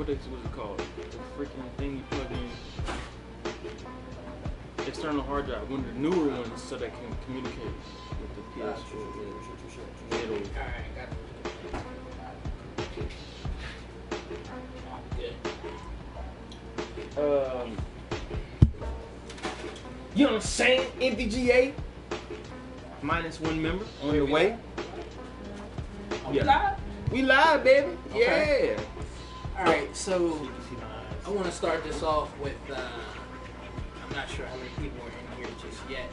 what is it called? The freaking thing you plug in. External hard drive. One of the newer ones, so they can communicate with the PS4. Alright, got it. Good. You know what I'm saying? NVGA -1 member on the way. Live? We live, baby. Okay. Yeah. Alright, so I want to start this off with, I'm not sure how many people are in here just yet,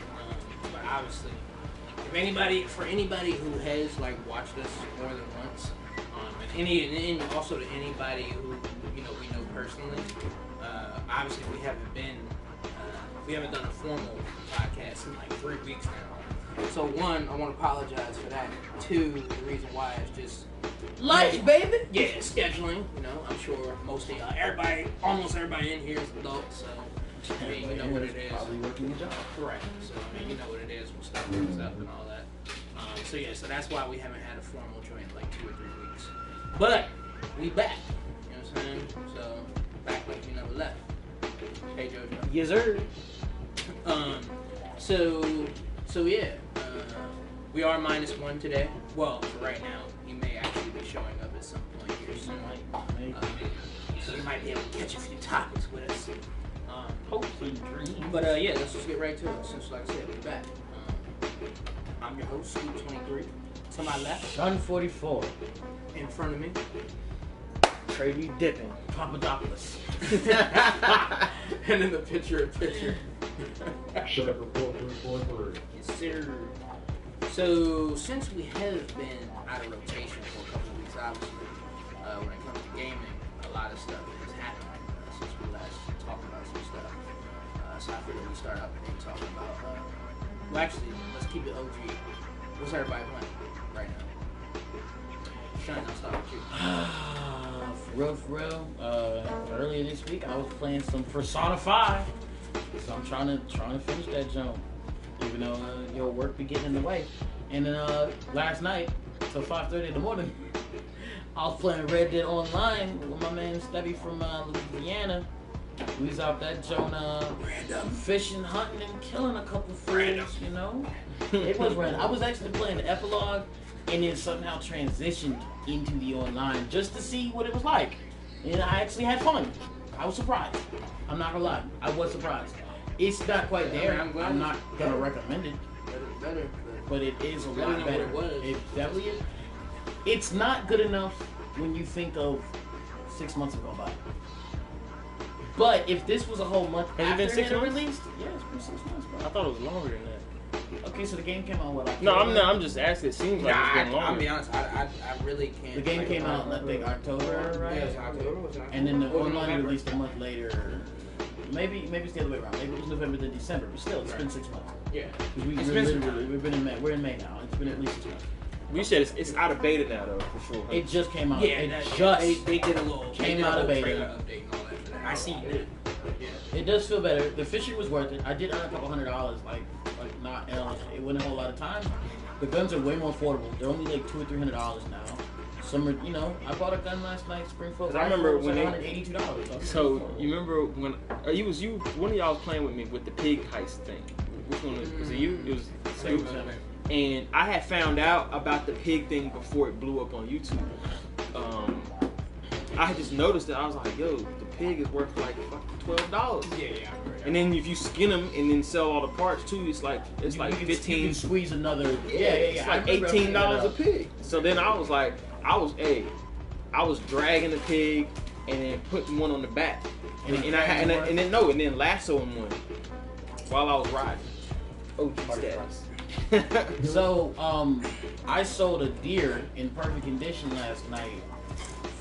but obviously, for anybody who has like watched us more than once, and also to anybody who we know personally, obviously we haven't done a formal podcast in like 3 weeks now. So one, I want to apologize for that. Two, the reason why is just Life, baby. Yeah, scheduling. You know, I'm sure most of y'all, almost everybody in here is adults, so I mean, you know what it is. Probably working your job. Correct. So I mean, you know what it is with stuff and all that. So that's why we haven't had a formal joint in like 2 or 3 weeks. But we back. You know what I'm saying? So back like we never left. Hey Jojo. Yes, sir. So yeah, we are -1 today. Well, for right now, he may actually be showing up at some point here soon. So you might be able to catch a few topics with us. Hopefully, dream. But yeah, let's just get right to it. Since, like I said, we're back. I'm your host, Scoop23. To my left, Sun 44. in front of me, Crazy dipping. Papadopoulos. and in the picture. Shut up, 4343. Yes, sir. So, since we have been out of rotation for a couple of weeks, obviously, when it comes to gaming, a lot of stuff has happened since we last talked about some stuff. So I figured we start out and talk about, well, actually, let's keep it OG. What's everybody playing right now? Shine, I'll start with you. For real, earlier this week I was playing some Persona 5. So I'm trying to finish that jump, even though your work be getting in the way. And then last night till 5:30 in the morning, I was playing Red Dead Online with my man Stevie from Louisiana. We was out that joint fishing, hunting, and killing a couple fools. You know, it was random. I was actually playing the epilogue, and then somehow transitioned into the online just to see what it was like. And I actually had fun. I was surprised. I'm not gonna lie. I was surprised. It's not quite there. I'm not gonna recommend it. Better. But it is a lot better. What it was. It definitely is. It's not good enough when you think of 6 months ago by. But if this was a whole month Has it after been 6 it months? released, yeah, it's been 6 months, bro. I thought it was longer than that. Okay, so the game came out what? Like No, October? I'm just asking. It seems like it's been longer. I'll be honest. I really can't. The game came out in I think October, right? Yeah, it was October. And then the Or online November. released a month later. Maybe it's the other way around. Maybe it was November to December, but still, it's been 6 months. Yeah. We're in May now. It's been at least 6 months. You said it's out of beta now, though, for sure. Huh? It just came out. Yeah, they did a little came out of beta. trailer update and all that for that. I see that. Yeah. It does feel better. The fishing was worth it. I did earn a couple $100. Like not. It wasn't a whole lot of time. The guns are way more affordable. They're only like $200 or $300 now. Some are, I bought a gun last night, Springfield. I remember when $182. So you remember when one of y'all was playing with me with the pig heist thing. Which one was it? You? It was Scoop. And I had found out about the pig thing before it blew up on YouTube. I had just noticed it. I was like, yo, the pig is worth like $12. Yeah. And then if you skin them and then sell all the parts too, it's like You 15. can squeeze another. It's like $18 a pig. So then I was like, I was dragging the pig and then putting one on the back, and then lassoing one while I was riding. OG status. So I sold a deer in perfect condition last night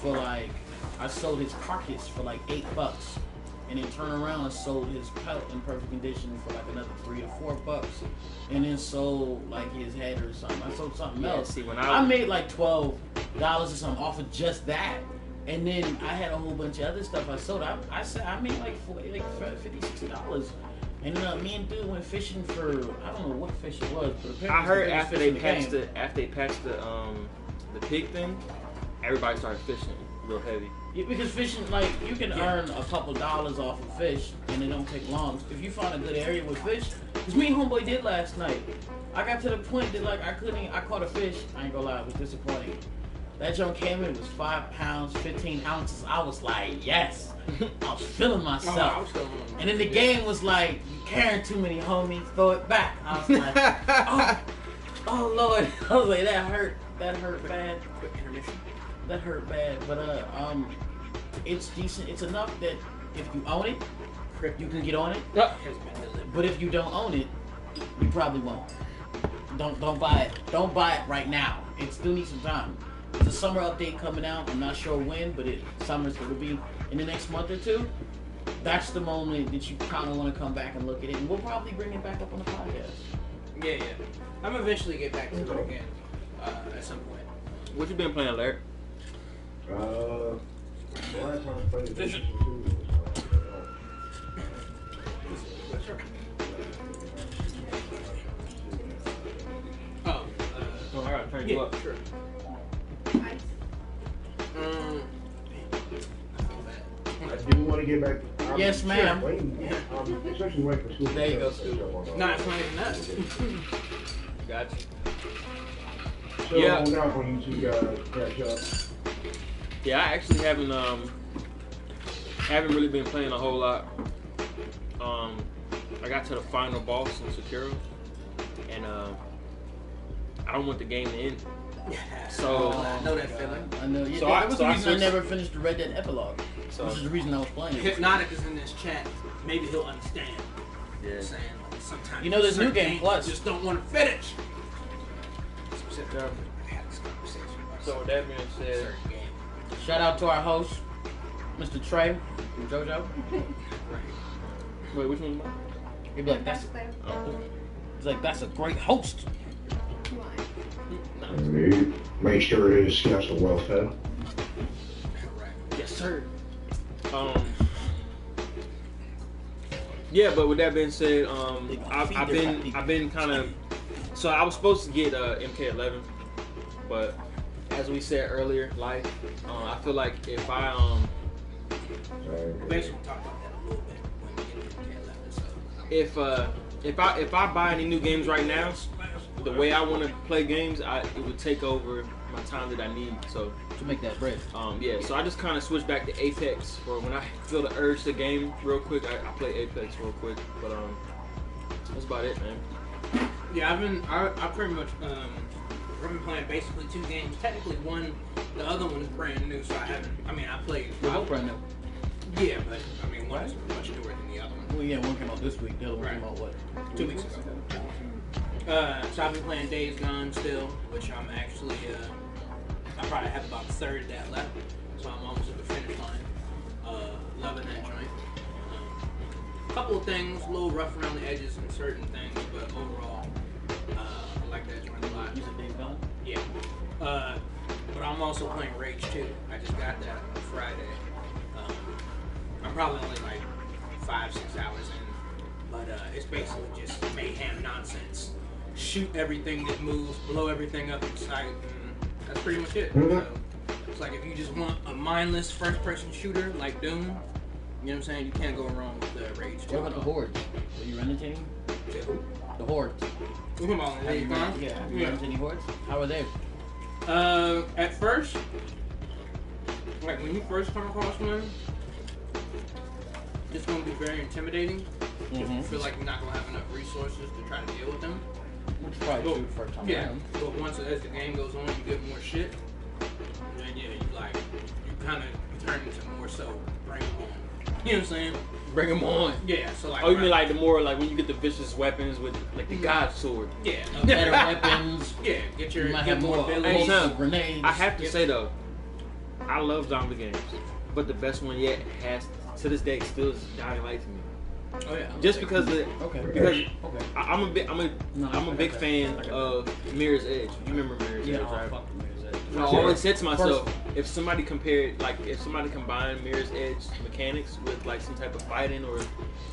for like I sold his carcass for like $8, and then turned around and sold his pelt in perfect condition for like another $3 or $4, and then sold like his head or something. I sold something else. See, when I made like $12 or something off of just that, and then I had a whole bunch of other stuff I sold. I made like $50, $60. And me and dude went fishing for I don't know what fish it was, but apparently I heard after they patched the pig thing, everybody started fishing. real heavy. Yeah, because fishing, like, you can earn a couple dollars off of fish, and it don't take long. If you find a good area with fish, as me and homeboy did last night. I got to the point that, like, I caught a fish. I ain't gonna lie, it was disappointing. That junk came in, it was 5 pounds, 15 ounces. I was like, yes. I was feeling myself. And then the game was like, you carrying too many, homie, throw it back. I was like, oh Lord. I was like, that hurt bad. Quick intermission. That hurt bad, but it's decent. It's enough that if you own it, you can get on it. But if you don't own it, you probably won't. Don't buy it. Don't buy it right now. It still needs some time. There's a summer update coming out. I'm not sure when, but summer's going to be in the next month or two. That's the moment that you kind of want to come back and look at it, and we'll probably bring it back up on the podcast. Yeah. I'm eventually get back to it again at some point. What you been playing, Larry? The last time I played Vision. I gotta turn you up. Sure. I do want to get back. Yes, ma'am. Especially waiting for school. There you go. No, it's not even that. Gotcha. So Yeah. now for you two guys catch up. Yeah, I actually haven't really been playing a whole lot. I got to the final boss in Sekiro, and I don't want the game to end. So I know that feeling. I know. Yeah, So that was the I reason I switched- never finished the Red Dead epilogue. So Which is the reason I was playing it. Hypnotic is in this chat. Maybe he'll understand. yeah. I'm saying, like, sometimes You know, there's New certain Game games Plus. just don't want to finish. Specifically, I had this conversation about So with that being said, certain game. Shout out to our host, Mr. Trey from JoJo. wait, which one's mine? He'd be like, he's like, that's a great host. Make sure his scouts are well fed. Yes, sir. Yeah, but with that being said, I've been kind of. So I was supposed to get MK11, but as we said earlier, life. I feel like if I Basically, talk about that a little bit when we get to MK11. So. if I buy any new games right now, the way I want to play games, it would take over my time that I need. So To make that bread. yeah, so I just kind of switched back to Apex for when I feel the urge to game real quick. I play Apex real quick, but that's about it, man. Yeah, I pretty much I've been playing basically 2 games. Technically one, the other one is brand new, so I haven't. I mean, I played. They're both brand new. Yeah, but I mean, one is much newer than the other one. Well, yeah, one came out this week. The other one came Right. out what? 2 weeks ago. So I've been playing Days Gone still, which I'm actually I probably have about a third of that left, so I'm almost at the finish line. Loving that joint. A couple of things, a little rough around the edges in certain things, but overall, I like that joint a lot. You said Days Gone? Yeah. But I'm also playing Rage 2. I just got that on Friday. I'm probably only like 5-6 hours in, but it's basically just mayhem nonsense. Shoot everything that moves, blow everything up in sight, and that's pretty much it. So, it's like if you just want a mindless first-person shooter like Doom, you know what I'm saying? You can't go wrong with the Rage 2. What about the Hordes? Are you running any? The Hordes. Talking about Have you run any Hordes? How are they? At first, like when you first come across one, it's going to be very intimidating. You feel like you're not going to have enough resources to try to deal with them. Which is probably true the first time Yeah, around. but once as the game goes on, you get more shit. And then, yeah, you kind of turn into more so bring them on. You know what I'm saying? Bring them on. Yeah, so like. Oh, you mean like the more like when you get the vicious weapons with like the God sword? Yeah. Better weapons. Yeah, You might have more abilities. Hey, grenades. I have to say though, I love zombie games, but the best one yet has to this day still is Dying Light to me. Oh yeah. Just because Okay. I'm a big fan of Mirror's Edge. You remember Mirror's Edge, right? Fuck the Mirror's Edge. I always said to myself, if somebody combined Mirror's Edge mechanics with like some type of fighting or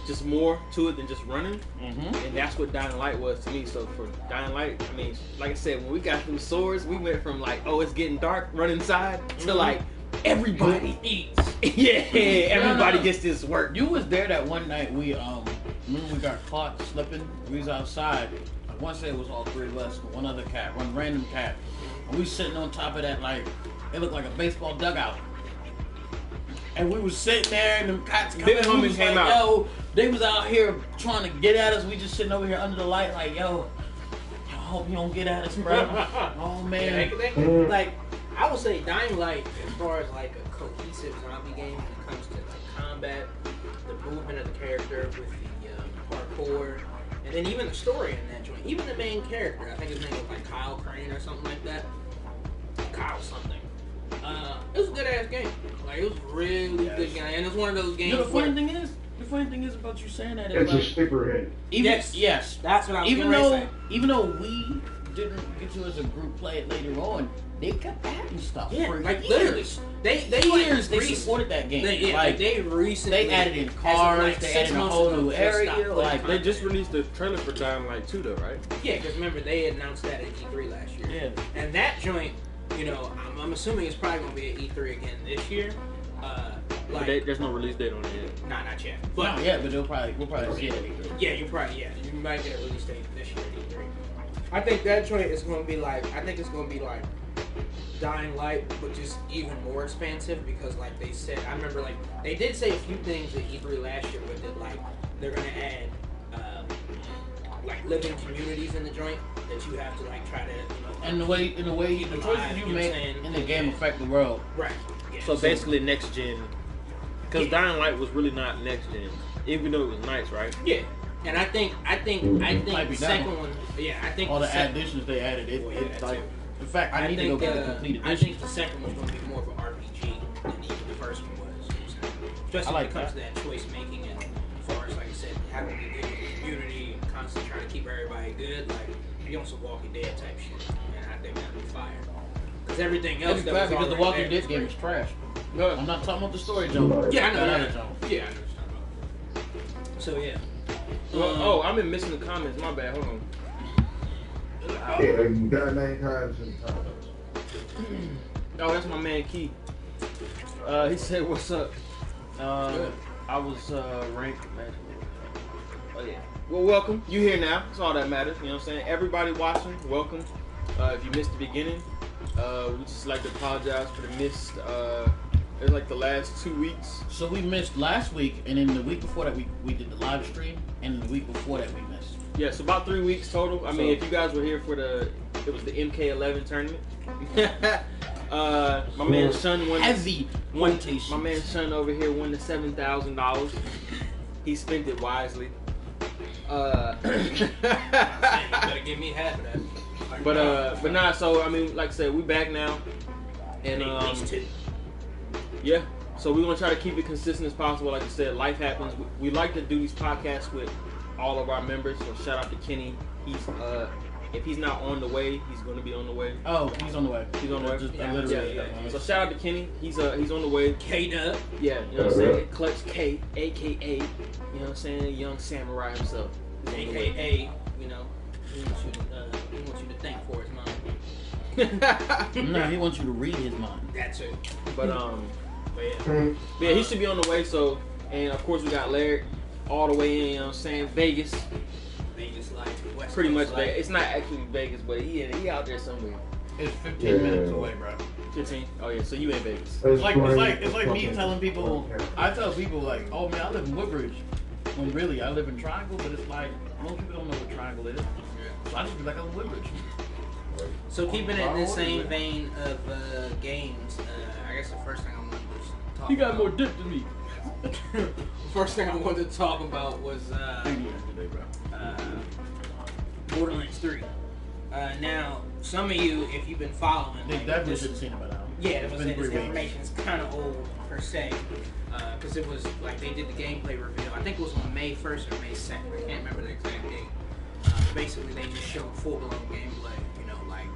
just more to it than just running, and that's what Dying Light was to me. So for Dying Light, I mean, like I said, when we got through swords, we went from like, oh, it's getting dark, run inside, to like, everybody eats. everybody gets this work. You was there that one night we remember we got caught slipping. We was outside. I want to say it was all three of us, one other cat, one random cat. And we sitting on top of that like it looked like a baseball dugout. And we was sitting there and them cats coming. Big homie came out. Yo, they was out here trying to get at us. We just sitting over here under the light like, yo, I hope you don't get at us, bro. Oh man. Yeah, like I would say Dying Light, as far as like a cohesive zombie game when it comes to like combat, the movement of the character with the parkour, and then even the story in that joint. Even the main character, I think his name was like Kyle Crane or something like that. Kyle something. It was a good ass game. Like it was a really good game, and it's one of those games. You know, the funny thing is about you saying that is It's a like, sticker hit. yes, That's what I was even gonna though say. even though we didn't get to as a group play it later on, they kept adding stuff. Yeah, for like years. literally, they years they recent- supported that game. They recently they added in as of, cars, like, they 6 added a months whole ago, new just area. stopped putting Like They just released the trailer for Dying Light 2 though, right? Yeah, because remember they announced that at E3 last year. Yeah. And that joint, you know, I'm assuming it's probably gonna be at E3 again this year. But there's no release date on it yet. Nah, not yet. But But yeah, but we'll probably see it. yeah, you might get a release date this year at E3. I think that joint is gonna be like, Dying Light, but just even more expansive because, like they said, I remember like they did say a few things at E3 last year with it, like they're gonna add like living communities in the joint that you have to like try to, you know. And the way the choices you make in the game affect the world. Right. Yeah. So basically next gen, because Dying Light was really not next gen, even though it was nice, right? Yeah. And I think Might the be second done. one. Yeah, I think All the second- additions they added, Oh, yeah, it's that like. too. In fact, I need to go get the complete I edition. think the second one's going to be more of an RPG than even the first one was. Especially I like when it comes to that choice making and as far as, like I said, having to be good with the community and constantly trying to keep everybody good. Like, you're on some Walking Dead type shit. And I think that'd be fire. Because everything else That's that bad was because the already Walking there Dead was game is great. trash. No. I'm not talking about the story, Joe. Yeah, I know That that. other Joe. Yeah, I know what you're talking about. So, yeah. Well, I've been missing the comments. My bad. Hold on. Yeah, you got mankind and times. Oh, that's my man Key. He said, "What's up?" I was ranked. Oh yeah. Well, welcome. You here now? That's all that matters. You know what I'm saying? Everybody watching, welcome. If you missed the beginning, we just like to apologize for the missed. It's like the last 2 weeks. So we missed last week, and then the week before that we did the live stream, and the week before that we missed. Yeah, so about 3 weeks total. I mean, So- if you guys were here for it was the MK11 tournament. My man Son won. Heavy My quotations. man Son over here won the $7,000. He spent it wisely. You better give me half of that. But nah. So I mean, like I said, we back now, and At least two. yeah. So we're gonna try to keep it consistent as possible. Like I said, life happens. We like to do these podcasts with all of our members. So shout out to Kenny. He's if he's not on the way, he's gonna be on the way. Oh, he's on the way. He's on the way. Just Yeah, literally. yeah. So shout out to Kenny. He's on the way. K-Dub. Yeah, you know what I'm saying? Clutch K, aka, you know what I'm saying? Young samurai himself. He's on the way. AKA, you know, he wants you to think for his mind. No, he wants you to read his mind. That too. But yeah. yeah, he should be on the way. So, and of course we got Larry all the way in. You know what I'm saying? Vegas, Vegas like West pretty much. Coast Vegas. life. It's not actually Vegas, but he out there somewhere. It's 15 minutes away, bro. 15. Oh yeah, so you in Vegas? It's like me telling people. I tell people like, oh man, I live in Woodbridge. When really I live in Triangle, but it's like most people don't know what Triangle is. So I just be like, I'm in Woodbridge. So keeping it in the same vein of games, I guess the first thing I wanted to talk You got about. more dip than me. First thing I wanted to talk about was Today, bro. Borderlands 3. Now, some of you, if you've been following, They like, definitely this- should have seen it by now. Yeah, It's this been 3 weeks. information is kind of old per se, because it was like they did the gameplay reveal. I think it was on May 1st or May 2nd. I can't remember the exact date. Basically, they just showed full-blown gameplay. You know, like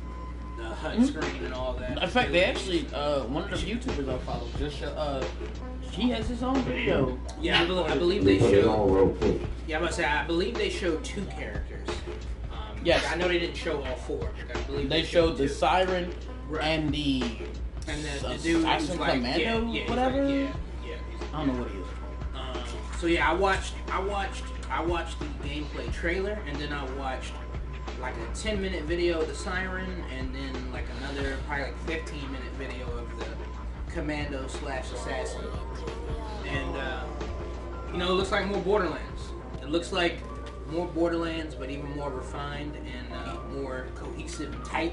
the HUD screen and all that. In fact, they actually one of the YouTubers I follow just he has his own video. Yeah, I believe they showed. real quick. Yeah, I'm gonna say I believe they showed 2 characters. Yes. I know they didn't show all 4. But I believe They showed the two. siren Right. and the And then the dude who's like, Commando, whatever. Like, I don't know what he is. So yeah, I watched the gameplay trailer, and then I watched like a 10-minute video of the Siren, and then like another probably like 15-minute video of the Commando/Assassin. And it looks like more Borderlands. It looks like more Borderlands, but even more refined and more cohesive and tight.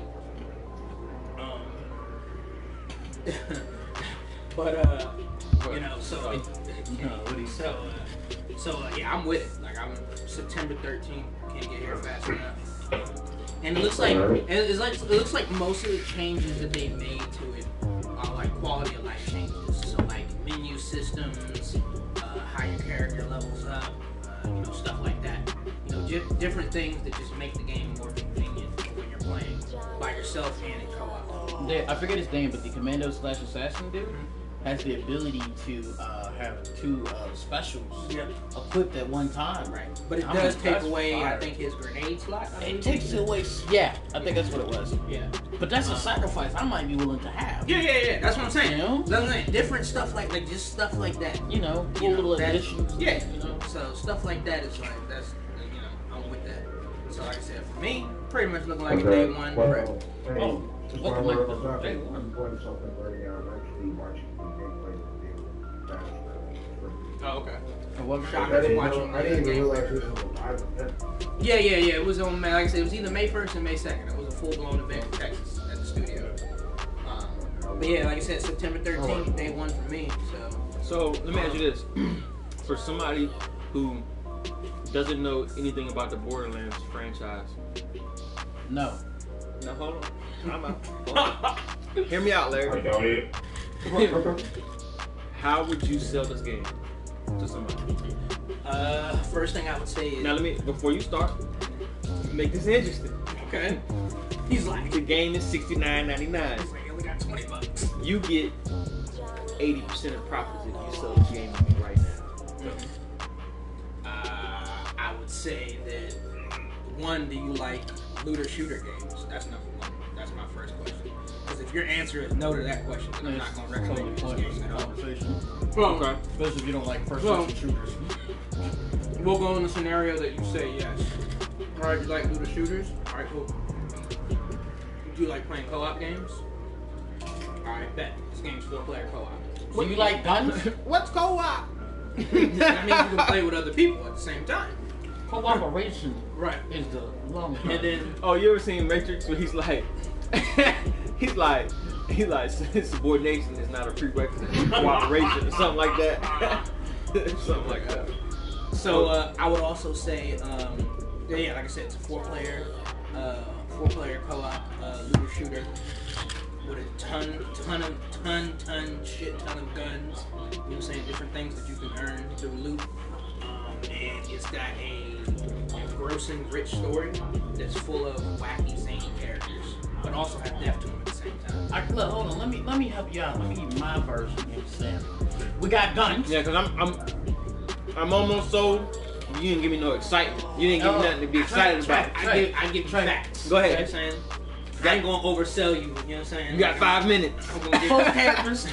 So yeah, I'm with it. Like, I'm September 13th. Can't get here fast enough. And it looks like most of the changes that they made to it are like quality of life changes. So like menu systems, how your character levels up, stuff like that. Different things that just make the game more convenient when you're playing by yourself and in co-op. I forget his name, but the Commando/Assassin dude has the ability to have two specials equipped at one time. Right. But it does take away, I think, his grenade slot. It takes away. Yeah, I think that's what it was. Yeah. But that's a sacrifice I might be willing to have. Yeah. That's what I'm saying. That's what I'm saying. Different stuff like just stuff like that. Little additions. Yeah. So stuff like that is like I'm with that. So like I said, for me, pretty much looking like a day one. Welcome like day one. I'm doing something right now. I'm actually watching the gameplay video. Oh, okay. I didn't even realize this was a live event. Yeah. It was on, like I said, it was either May 1st or May 2nd. It was a full-blown event in Texas at the studio. But yeah, like I said, September 13th, day one for me. So let me ask you this: for somebody who doesn't know anything about the Borderlands franchise, No, hold on. I'm out. Hold on. Hear me out, Larry. How would you sell this game to somebody? First thing I would say is... Now before you start, make this interesting. Okay. He's like... The game is $69.99. He's like, I only got $20. You get 80% of profits if you sell this game to me right now. I would say that, one, do you like looter shooter games? That's number one. That's my first question. Because if your answer is no to that question, then I'm not going to recommend you this game at all. Okay. Especially if you don't like first-person shooters. We'll go in the scenario that you say yes. Alright, you like looter shooters? Alright, cool. Do you like playing co-op games? Alright, bet. This game's 4-player co-op. Do you like guns? What's co-op? That means you can play with other people at the same time. Cooperation is the long term. And then... Oh, you ever seen Matrix where he's like... subordination is not a prerequisite for cooperation or something like that. Something like that. So I would also say, like I said, it's a 4-player co-op looter shooter with a ton of guns. You know what I'm saying? Different things that you can earn through loot. And it's got a engrossing, rich story that's full of wacky, zany characters, but also have depth to them at the same time. Look, hold on. Let me help you out. Let me give you my version. You know what I'm saying? We got guns. Yeah, because I'm almost sold. You didn't give me no excitement. You didn't give me nothing to be excited about. I give facts. Go ahead. You know what I'm saying? I ain't gonna oversell you. You know what I'm saying? You got 5 minutes. I'm gonna Four characters.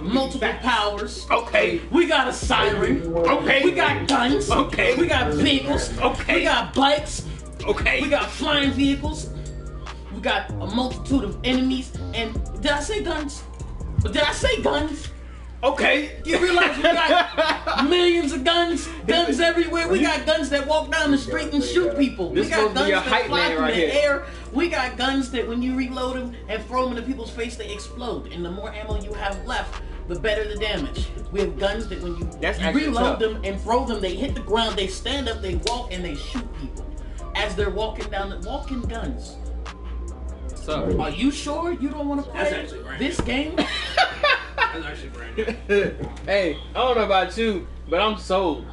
Multiple powers. Okay. We got a siren. Okay. We got guns. Okay. We got vehicles. Okay. We got bikes. Okay. We got flying vehicles. We got a multitude of enemies. And did I say guns? Did I say guns? Okay. You realize we got millions of guns everywhere. We got guns that walk down the street and shoot people. This We got guns that hype fly man through right the here. air. We got guns that when you reload them and throw them into people's face, they explode. And the more ammo you have left, the better the damage. We have guns that when you reload them and throw them, they hit the ground, they stand up, they walk, and they shoot people as they're walking down the walking guns. So, are you sure you don't want to play this game? That's actually brand new. hey, I don't know about you, but I'm sold.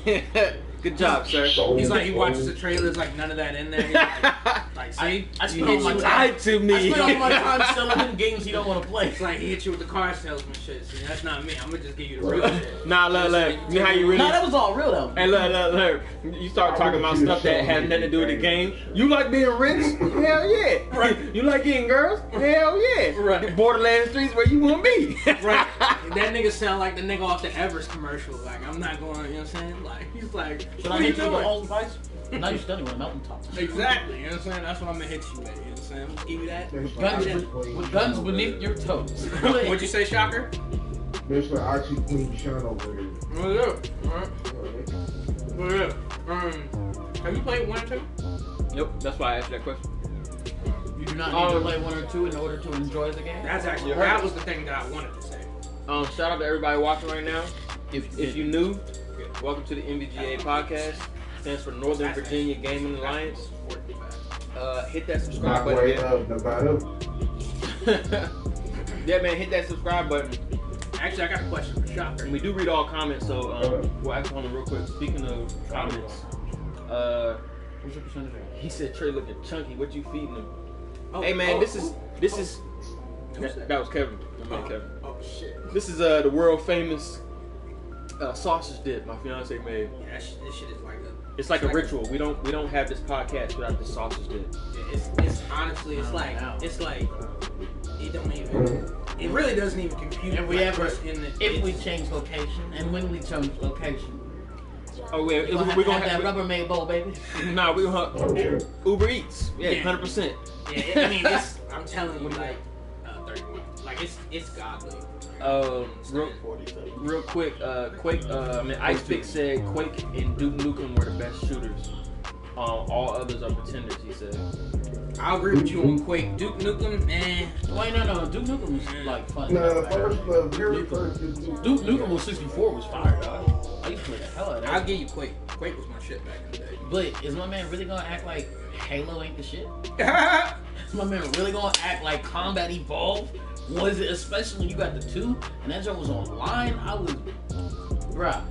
Good job, sir. He's like, he watches the trailers like none of that in there. He's like Like, see, I spend my lied to me. I spend all my time selling him games he don't want to play. it's like he hit you with the car salesman shit. See, that's not me. I'm gonna just give you the real shit. Nah, look. You know how you really? No, that was all real though. Hey, look. You start talking about stuff that has nothing to do with the game. You like being rich? Hell yeah. Right. You like getting girls? Hell yeah. Right. The Borderlands 3's where you want to be. Right. That nigga sound like the nigga off the Everest commercial. Like, I'm not going, you know what I'm saying? Like, he's like, Should what I are you hit you with doing? all advice? Now you're studying on a mountaintop. Exactly, you know what I'm saying? That's what I'm gonna hit you with, you know what I'm saying? I'm gonna give you that. With guns beneath your toes. What'd you say, Shocker? Mr. Archie Queen Sean over here. Have you played 1 or 2? Nope, that's why I asked you that question. You do not need to play 1 or 2 in order to enjoy the game? That's actually, that was the thing that I wanted to say. Shout out to everybody watching right now. If you new, welcome to the NVGA Podcast. Stands for Northern Virginia Gaming Alliance. Hit that subscribe button. Yeah, man, hit that subscribe button. Actually, I got a question for Shocker. And we do read all comments, so we'll ask one real quick. Speaking of comments, what's your percentage? he said Trey looking chunky. What you feeding him? Oh, Hey man, this is that was Kevin. Kevin. Oh shit. This is the world famous sausage dip my fiance made. Yeah, this shit is like It's like a ritual. We don't have this podcast without this sausage dip. Yeah, it's honestly, it's like it don't even. It really doesn't even compute. If we like, ever, if we change location, and when we change location, Oh wait, we're gonna have that Rubbermaid bowl, baby. Nah, we gonna Uber Eats. Yeah, 100%. Yeah, I mean, I'm telling you, like 31. Like it's godly. Real quick, Quake. Ice Pick said Quake and Duke Nukem were the best shooters. All others are pretenders. He said. I agree with you on Quake. Duke Nukem, man. Wait, no. Duke Nukem was like fun. No, the very first Duke Nukem was 64 was fire, dog. I used to play the hell out of that. I'll give you Quake. Quake was my shit back in the day. But is my man really gonna act like Halo ain't the shit? Is my man really gonna act like Combat Evolved? Was it, especially when you got the 2 and that joke was online? I was, bruh.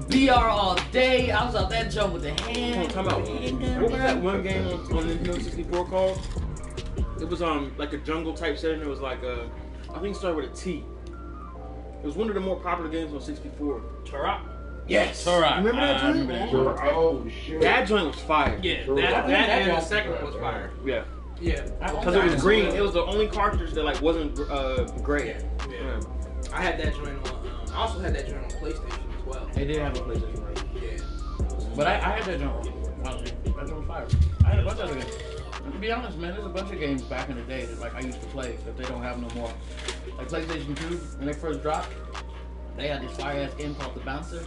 BR all day. I was out that jump with the hand. What was that one game on Nintendo 64 called? It was like a jungle type setting. It was like I think it started with a T. It was one of the more popular games on 64. Turok. Yes. Turok. Remember that joint? Oh shit. That joint was fire. Yeah, that and the second one was fire. Yeah. Yeah. Because it was green. It was the only cartridge that like wasn't gray. Yeah. I had that joint on. I also had that joint on PlayStation as well. They did have a PlayStation, right? Yeah. But I had that joint. That joint was fire. I had a bunch of other games. To be honest, man, there's a bunch of games back in the day that like I used to play that they don't have no more. Like PlayStation 2, when they first dropped, they had this fire ass game called The Bouncer.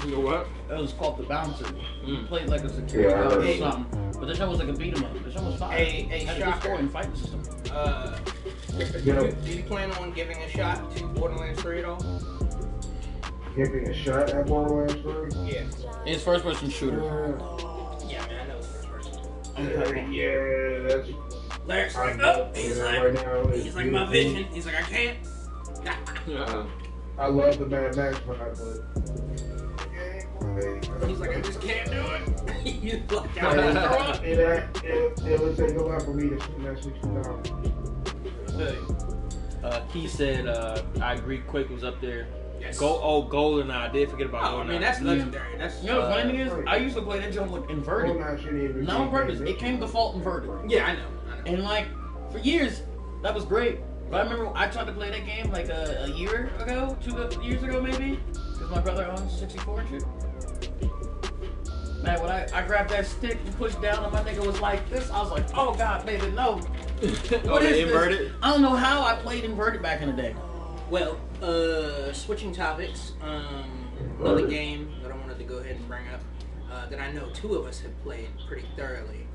You know what? It was called The Bouncer. You played like a security guard or something. But the show was like a beat 'em up. The show was fire. Hey, had a good story and fighting system. Do you plan on giving a shot to Borderlands 3 at all? Giving a shot at Borderlands 3? Yeah. It's first person shooter. Yeah, man, I know it's first person. Yeah, that's. Larry's like, oh, he's like my vision. He's like, I can't. I love the Mad Max when I play. He's like, I just can't do it. He's like, It would take a lot for me to shoot that 60 Key said, I agree, Quake was up there. Yes. GoldenEye. I did forget about GoldenEye. I mean, that's legendary. That's You know the funny thing is, I used to play that joint with inverted. Not on purpose. It came default inverted. Yeah, I know. And like, for years, that was great. But I remember I tried to play that game like a year ago, 2 years ago maybe, because my brother owns 64 and shit. Man, when I grabbed that stick and pushed down and my nigga was like this, I was like, oh god, baby, no. What is inverted? This? I don't know how I played inverted back in the day. Well, switching topics, another game that I wanted to go ahead and bring up that I know 2 of us have played pretty thoroughly,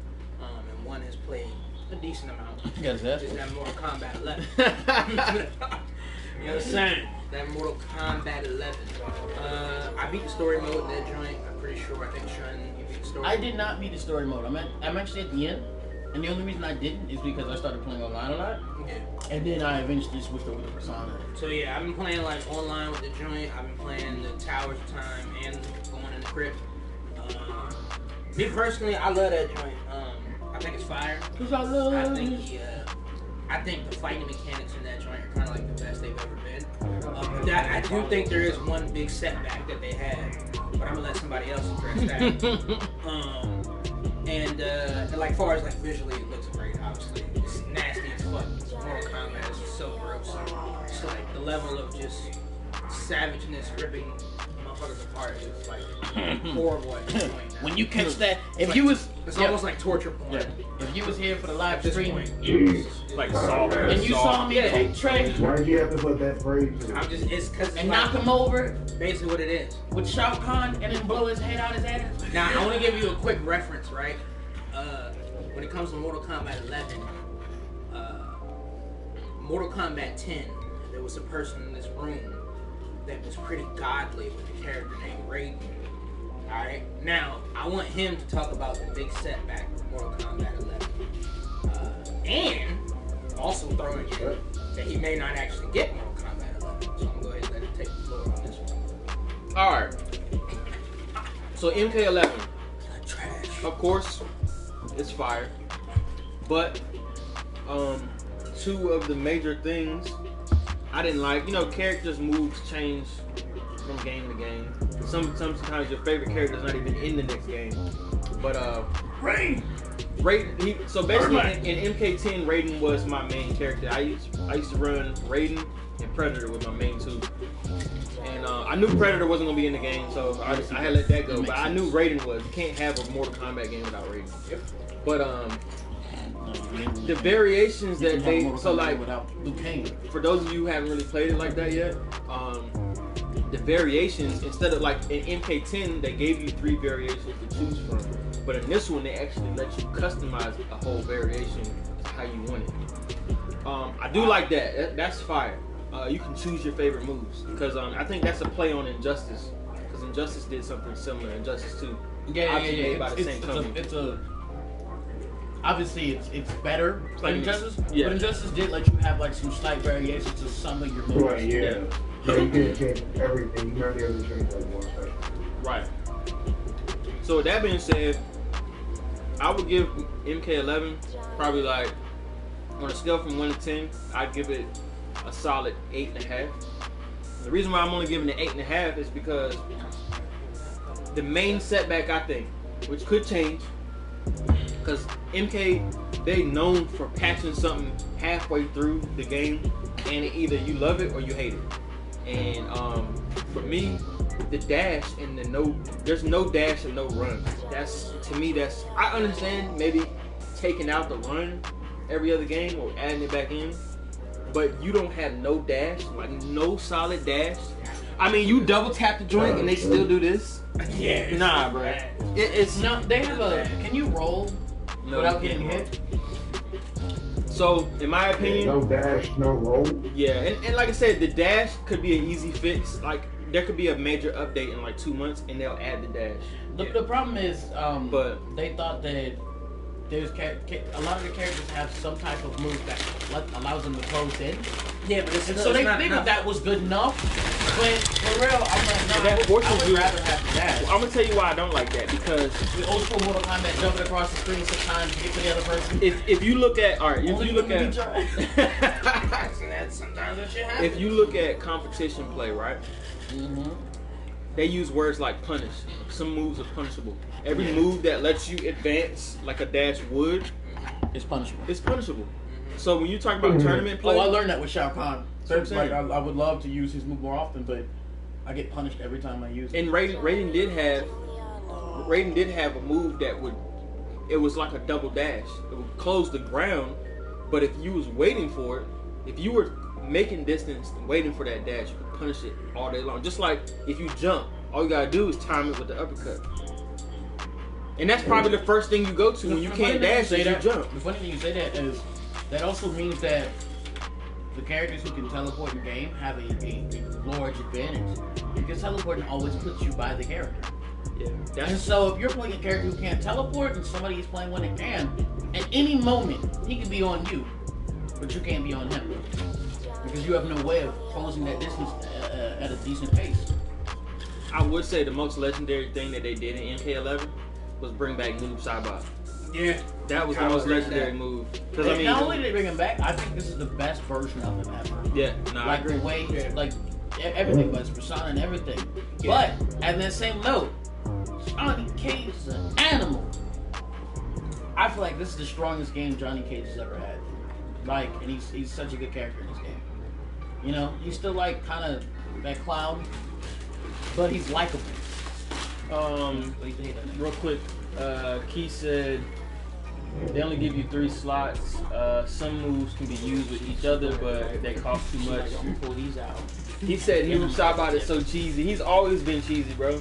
and one has played a decent amount. Yes, that's is that Mortal Kombat 11. You know what I'm saying? That Mortal Kombat 11. I beat the story mode in that joint. I'm pretty sure. I think Shun, you beat the story mode. I did not beat the story mode. I'm actually at the end. And the only reason I didn't is because I started playing online a lot. Yeah. And then I eventually switched over to Persona. So yeah, I've been playing like online with the joint. I've been playing the Towers of Time and going in the crypt. Me personally, I love that joint. I think it's fire. Cause I love. I think the fighting mechanics in that joint are kind of like the best they've ever been. I do think there is one big setback that they had, but I'm gonna let somebody else address that. And like far as like visually, it looks great. Obviously, it's nasty as fuck. Mortal Kombat is just so gross. It's like the level of just savageness ripping motherfuckers apart is like horrible at this point. Now. When you catch that, it's almost like torture porn. Yeah. If you was here for the live stream, Like soft. and you saw me take Trey Why'd you have to put that phrase in? It's because and knock him over basically what it is. with Shao Kahn and then blow his head out his ass. Now I want to give you a quick reference, right? When it comes to Mortal Kombat 11, Mortal Kombat 10, there was a person in this room that was pretty godly with a character named Raiden. Alright? Now, I want him to talk about the big setback with Mortal Kombat 11. And also throw in here that he may not actually get Mortal Kombat 11. So I'm going to go ahead and let him take the floor on this one. Alright. So MK11, Trash. of course, it's fire. But two of the major things I didn't like, characters' moves change from game to game. Sometimes your favorite character is not even in the next game. But Raiden. So basically in MK10, Raiden was my main character. I used to run Raiden and Predator with my main two. And I knew Predator wasn't gonna be in the game, so I had to let that go. But I knew Raiden was. You can't have a Mortal Kombat game without Raiden. Yep. But the variations that they without Liu Kang. For those of you who haven't really played it like that yet, the variations, instead of like in MK10 they gave you 3 variations to choose from, but in this one they actually let you customize a whole variation to how you want it. I do like that. That's fire. You can choose your favorite moves because I think that's a play on Injustice, because Injustice did something similar. Injustice 2, made by the same company. Obviously, it's better than Injustice, yeah. But Injustice did let you have like some slight variations to some of your moves. Right, yeah. Yeah, you can't change everything. You might be able to change like one thing. Right. So with that being said, I would give MK11 probably like, on a scale from 1 to 10, I'd give it a solid 8.5. The reason why I'm only giving it 8.5 is because the main setback, I think, which could change, because MK, they known for patching something halfway through the game, and either you love it or you hate it. And for me, the dash and there's no dash and no run. I understand maybe taking out the run every other game or adding it back in, but you don't have no dash, like no solid dash. I mean, you double tap the joint and they still do this. Yeah. Nah, bro. It's No, they have can you roll without getting hit? So, in my opinion, no dash, no roll. Yeah, and like I said, the dash could be an easy fix. Like, there could be a major update in like 2 months, and they'll add the dash. The problem is, but they thought that there's a lot of the characters have some type of move that allows them to close in. Yeah, but so they figured that was good enough. But for real, I'm like, no, I would rather have the dash. Well, I'm gonna tell you why I don't like that, because the old school Mortal Kombat jumping across the screen 6 times to get to the other person. If you look at sometimes that shit happens. If you look at competition play, right? Mm-hmm. They use words like punish. Some moves are punishable. Every move that lets you advance like a dash would, it's punishable. It's punishable. So when you talk about tournament play, I learned that with Shao Kahn. So like I would love to use his move more often, but I get punished every time I use it. And Raiden did have a move that it was like a double dash. It would close the ground, but if you was waiting for it, if you were making distance and waiting for that dash, you could punish it all day long. Just like if you jump, all you gotta do is time it with the uppercut. And that's probably the first thing you go to when you can't dash is you jump. The funny thing you say that is that also means that the characters who can teleport in the game have a large advantage, because teleporting always puts you by the character. Yeah. And so if you're playing a character who can't teleport and somebody is playing one that can, at any moment he can be on you, but you can't be on him, because you have no way of closing that distance at a decent pace. I would say the most legendary thing that they did in MK11 was bring back Noob Saibot. Yeah. That was the most legendary move. Because I mean, not only did they bring him back, I think this is the best version of him ever. Yeah, I Like agree. the way, like everything, but his persona and everything. Yeah. But at that same note, Johnny Cage is an animal. I feel like this is the strongest game Johnny Cage has ever had. Like, and he's such a good character in this game. You know, he's still like kind of that clown, but he's likable. Real quick, Key said they only give you 3 slots. Some moves can be used with each other, but they cost too much. Pull these out. He said Noob Saibot is so cheesy. He's always been cheesy, bro.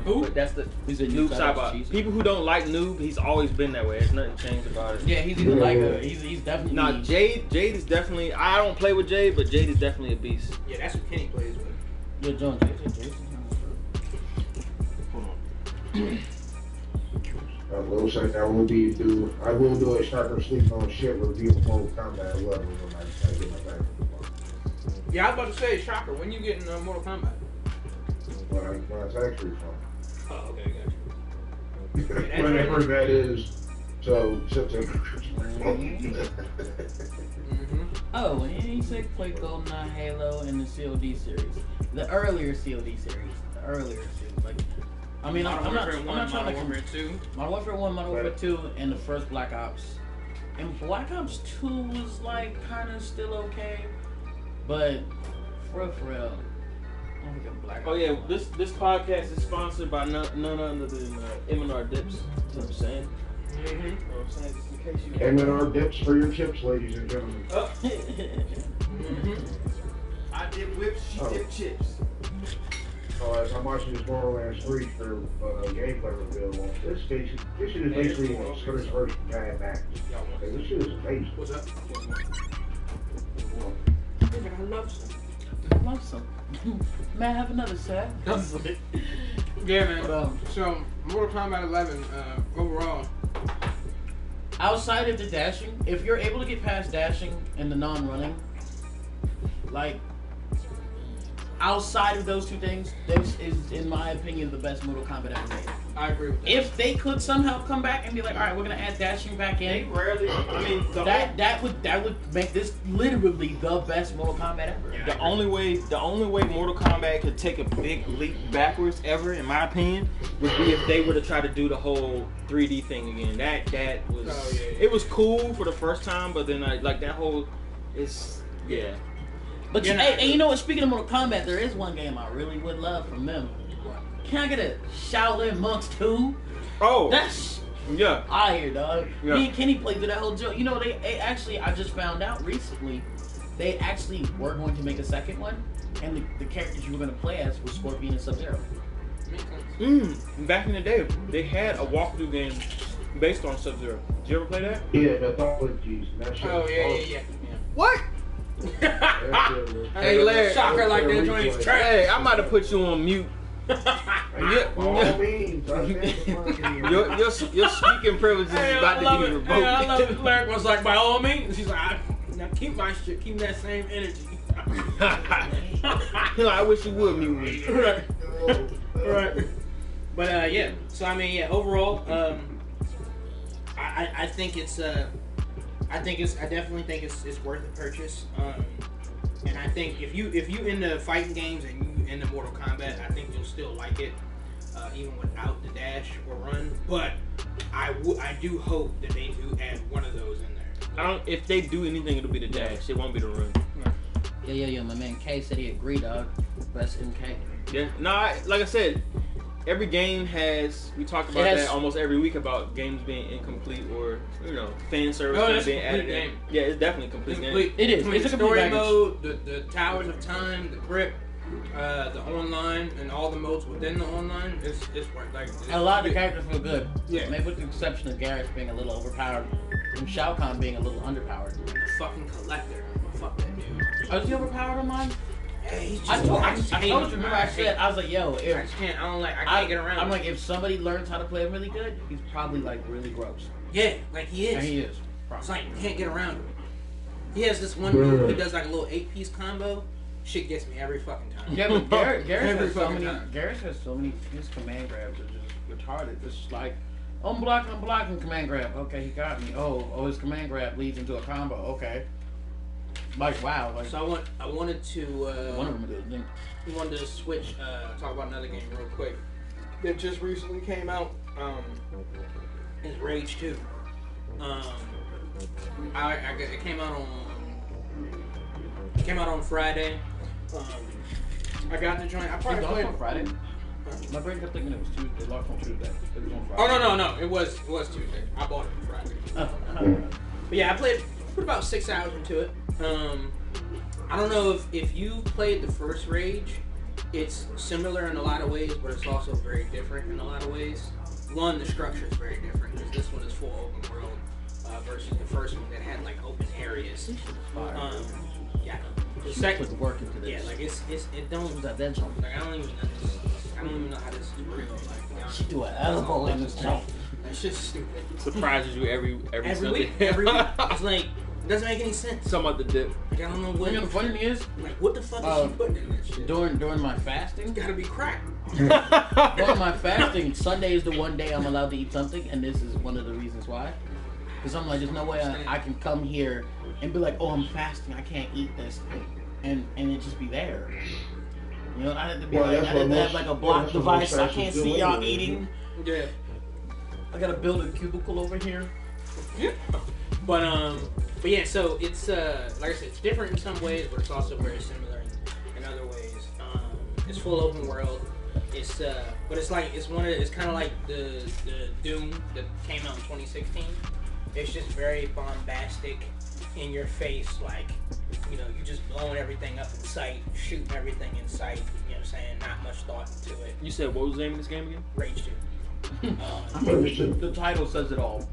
Who? But that's the Noob Noob Saibot's Saibot. cheesy. People who don't like Noob, he's always been that way. There's nothing changed about it. Yeah, he's either like he's definitely. Nah, Jade is definitely. I don't play with Jade, but Jade is definitely a beast. Yeah, that's what Kenny plays with. Yeah, John Jason. Hold on. I will say I will do a Sharper Sleep on Shit review of Mortal Kombat 11 when I get my back. Yeah, I was about to say, Shocker, when you getting Mortal Kombat? When I tax refund. Oh, okay, gotcha. Whenever that is, so September. Oh, and he said play GoldenEye, Halo, and the COD series, the earlier COD series, Like, I mean, I'm not trying to compare 2. Modern Warfare 1, Modern Warfare 2, and the first Black Ops. And Black Ops 2 was like kind of still okay, but for real, I don't think I'm Black Ops. Oh yeah, this podcast is sponsored by none other than M&R Dips. You know what I'm saying? You know what I'm saying? Just in case you can't. M&R dips for your chips, ladies and gentlemen. I dip whips, she dip chips. As I'm watching this Borderlands 3 for gameplay reveal, this shit is basically Scottish version of Mad Max. This shit is amazing. What's up? I love some. Love some. May I have another, sir? Yeah, man. So, Mortal Kombat 11, overall. Outside of the dashing, if you're able to get past dashing and the non-running, like, outside of those two things, this is, in my opinion, the best Mortal Kombat ever made. I agree with that. If they could somehow come back and be like, all right, we're gonna add dashing back They in, rarely. I mean, that would make this literally the best Mortal Kombat ever. the only way Mortal Kombat could take a big leap backwards ever, in my opinion, would be if they were to try to do the whole 3D thing again. That was it was cool for the first time, but then like that whole yeah. But hey, you know what? Speaking of Mortal Kombat, there is one game I really would love from them. Can I get a Shaolin Monks 2? Oh, That's yeah. fire, dog. Yeah. Me and Kenny played through that whole joke. You know, they actually, I just found out recently, they actually were going to make a second one, and the characters you were going to play as was Scorpion and Sub-Zero. Back in the day, they had a walkthrough game based on Sub-Zero. Did you ever play that? Yeah, the Authorities. That shit Oh, was yeah. What? Hey, Larry. Shocker like that joint is trash. Hey, I'm about to put you on mute. Your speaking privilege is about to be revoked. Hey, I love it. Larry was like, by all means. She's like, now keep my shit, keep that same energy. I wish you would mute me. Right. But yeah. So I mean, yeah. Overall, I think it's I definitely think it's worth the purchase. And I think if you into fighting games and you into Mortal Kombat, I think you'll still like it, even without the dash or run. But I do hope that they do add one of those in there. If they do anything, it'll be the dash. It won't be the run. Yeah. My man K said he agreed, dog. Best MK. Yeah. Like I said, every game has. We talk about that almost every week about games being incomplete or fan service being added in. Yeah, it's definitely a complete game. It is. It's a story complete mode, the Towers of Time, the Crypt, the online, and all the modes within the online. It's like a lot of the characters feel good. Yeah. Maybe with the exception of Garrus being a little overpowered and Shao Kahn being a little underpowered. The fucking collector. Fuck that dude. Oh, is he overpowered on mine? Yeah, he's just. I told you. Remember I said I was like, yo, if I just can't. I can't get around. I'm like, if somebody learns how to play him really good, he's probably like really gross. Yeah, like he is. And he is. It's like you can't get around him. He has this one move. He does like a little 8-piece combo. Shit gets me every fucking time. Yeah, but Garrus Every has so fucking many. time. Garrus has so many. His command grabs are just retarded. It's just like I'm blocking, command grab. Okay, he got me. Oh, his command grab leads into a combo. Okay. Like, wow. Like, So I wanted to. one of them did. We wanted to switch. Talk about another game real quick. That just recently came out. Is Rage 2. It came out on Friday. I got the joint. I probably played on Friday. My brain kept thinking it was Tuesday. They locked on Tuesday. It was on Friday. Oh no! It was Tuesday. I bought it on Friday. But yeah, I put about 6 hours into it. I don't know if you played the first Rage. It's similar in a lot of ways, but it's also very different in a lot of ways. One, the structure is very different because this one is full open world versus the first one that had like open areas. Yeah. The second put the work into this. Yeah, like it don't. That then jump. Like I don't even know how this is real. Like She do an elbow in this jump. That's just stupid. Surprises you every week. Every week. It's like it doesn't make any sense. Some of the dip. Like I don't know what. You know the funny thing is, like what the fuck is she putting in that shit? During my fasting, It's gotta be crack. during my fasting, Sunday is the one day I'm allowed to eat something, and this is one of the reasons why. Because I'm like, there's no way I can come here and be like, oh, I'm fasting, I can't eat this thing, and it just be there. You know, I had to be I had to have like a block device. I can't see y'all eating. Yeah. I gotta build a cubicle over here. Yeah. But yeah, so it's like I said, it's different in some ways, but it's also very similar in other ways. It's full open world. It's but it's kind of like the Doom that came out in 2016. It's just very bombastic, in your face, like, you know, you just blowing everything up in sight, shooting everything in sight. You know what I'm saying? Not much thought into it. You said what was the name of this game again? Rage 2. The title says it all.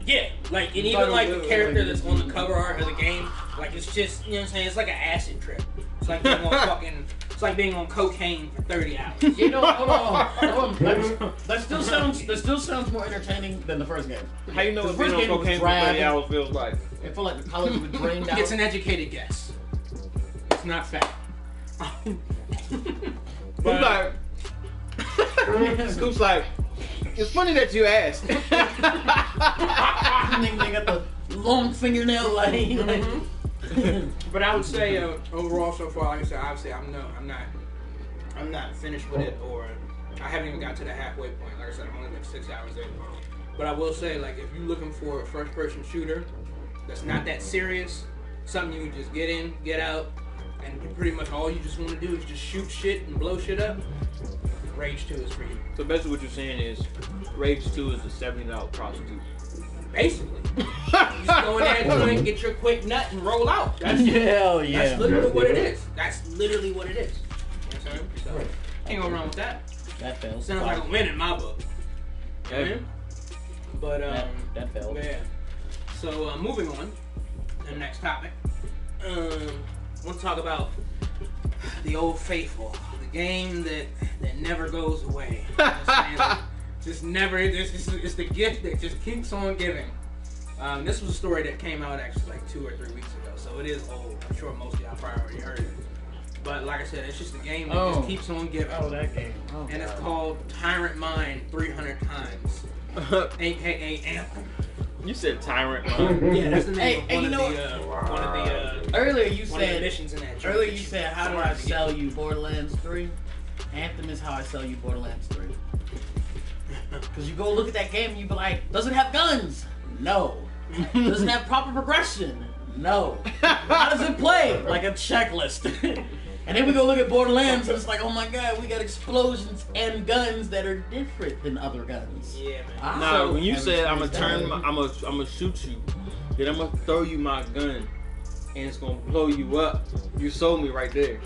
Yeah, like, and even like the character that's on the cover art of the game, like it's just, you know what I'm saying? It's like an acid trip. It's like being on it's like being on cocaine for 30 hours. You know, hold on. That still sounds more entertaining than the first game. How you know The what being first on game was cocaine for drab. 30 hours feels like? It felt like the colors were drained out. It's an educated guess. It's not fact. But like, Scoop's like, it's funny that you asked. They got the long fingernail like. But I would say overall so far, like I said, obviously I'm not finished with it, or I haven't even got to the halfway point. Like I said, I'm only like 6 hours in. But I will say, like, if you're looking for a first-person shooter that's not that serious, something you can just get in, get out, and pretty much all you just want to do is just shoot shit and blow shit up, Rage 2 is for you. So basically what you're saying is Rage 2 is the $70 prostitute. Basically. You just go in there and get your quick nut and roll out. That's Hell yeah. That's literally what it is. That's literally what it is. You know what I'm saying? So, can't go wrong with that. That fails. Sounds like a win in my book. Yeah. But, that failed. yeah. So, moving on to the next topic. I want to talk about the Old Faithful. The game that never goes away. You know what I'm saying? Like, just never, it's the gift that just keeps on giving. This was a story that came out actually like 2 or 3 weeks ago, so it is old. I'm sure most of y'all probably already heard it. But like I said, it's just a game that just keeps on giving. Oh, that game. Oh, and it's God. called Tyrant Mine 300 Times, aka Anthem. You said Tyrant. Yeah, that's the name Hey, of you know one of the Earlier you one of the said, missions in that. earlier you said, how do I sell you Borderlands 3? Anthem is how I sell you Borderlands 3. Because you go look at that game and you be like, does it have guns? No. Does it have proper progression? No. How does it play? Like a checklist. And then we go look at Borderlands and it's like, oh my god, we got explosions and guns that are different than other guns. Yeah, man. Nah, when you said I'm gonna shoot you, then I'm gonna throw you my gun, and it's gonna blow you up. You sold me right there.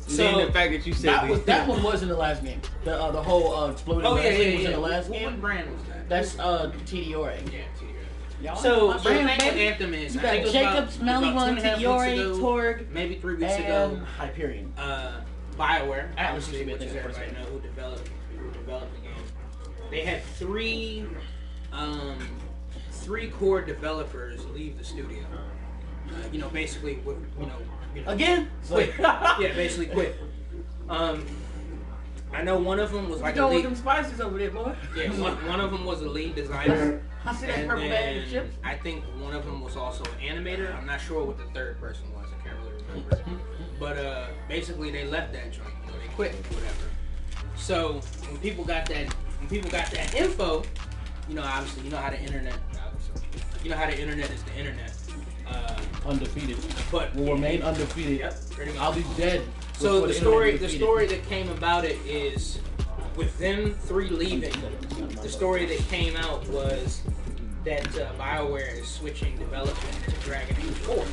So then the fact that you said that one was in the last game. The whole exploding gun thing was in the last game. What brand was that? That's TDORA. Yeah, TDORA. Y'all So know my the brand, thing with baby. Anthem is, You I got think it was Jacobs, about Maliwan, 2.5 weeks TDORA, ago, Torg, maybe 3 weeks and ago. Hyperion. BioWare, Atlas obviously, used to be a which is thing everybody first. know who developed the game. They had three core developers leave the studio. Basically, quit. Again? Quit. Yeah, basically quit. I know one of them was like a with lead. them spices over there, boy. Yeah, one of them was a lead designer. I see that And purple bag of then chips. I think one of them was also an animator. I'm not sure what the third person was. I can't really remember. But basically they left that joint. You know, they quit, whatever. So when people got that info, you know, obviously, you know how the internet. You know how the internet is the internet. Undefeated. But Will remain undefeated. Yep, pretty much. I'll be dead. So the story that came about it is with them 3 leaving. The story that came out was that BioWare is switching development to Dragon Age 4.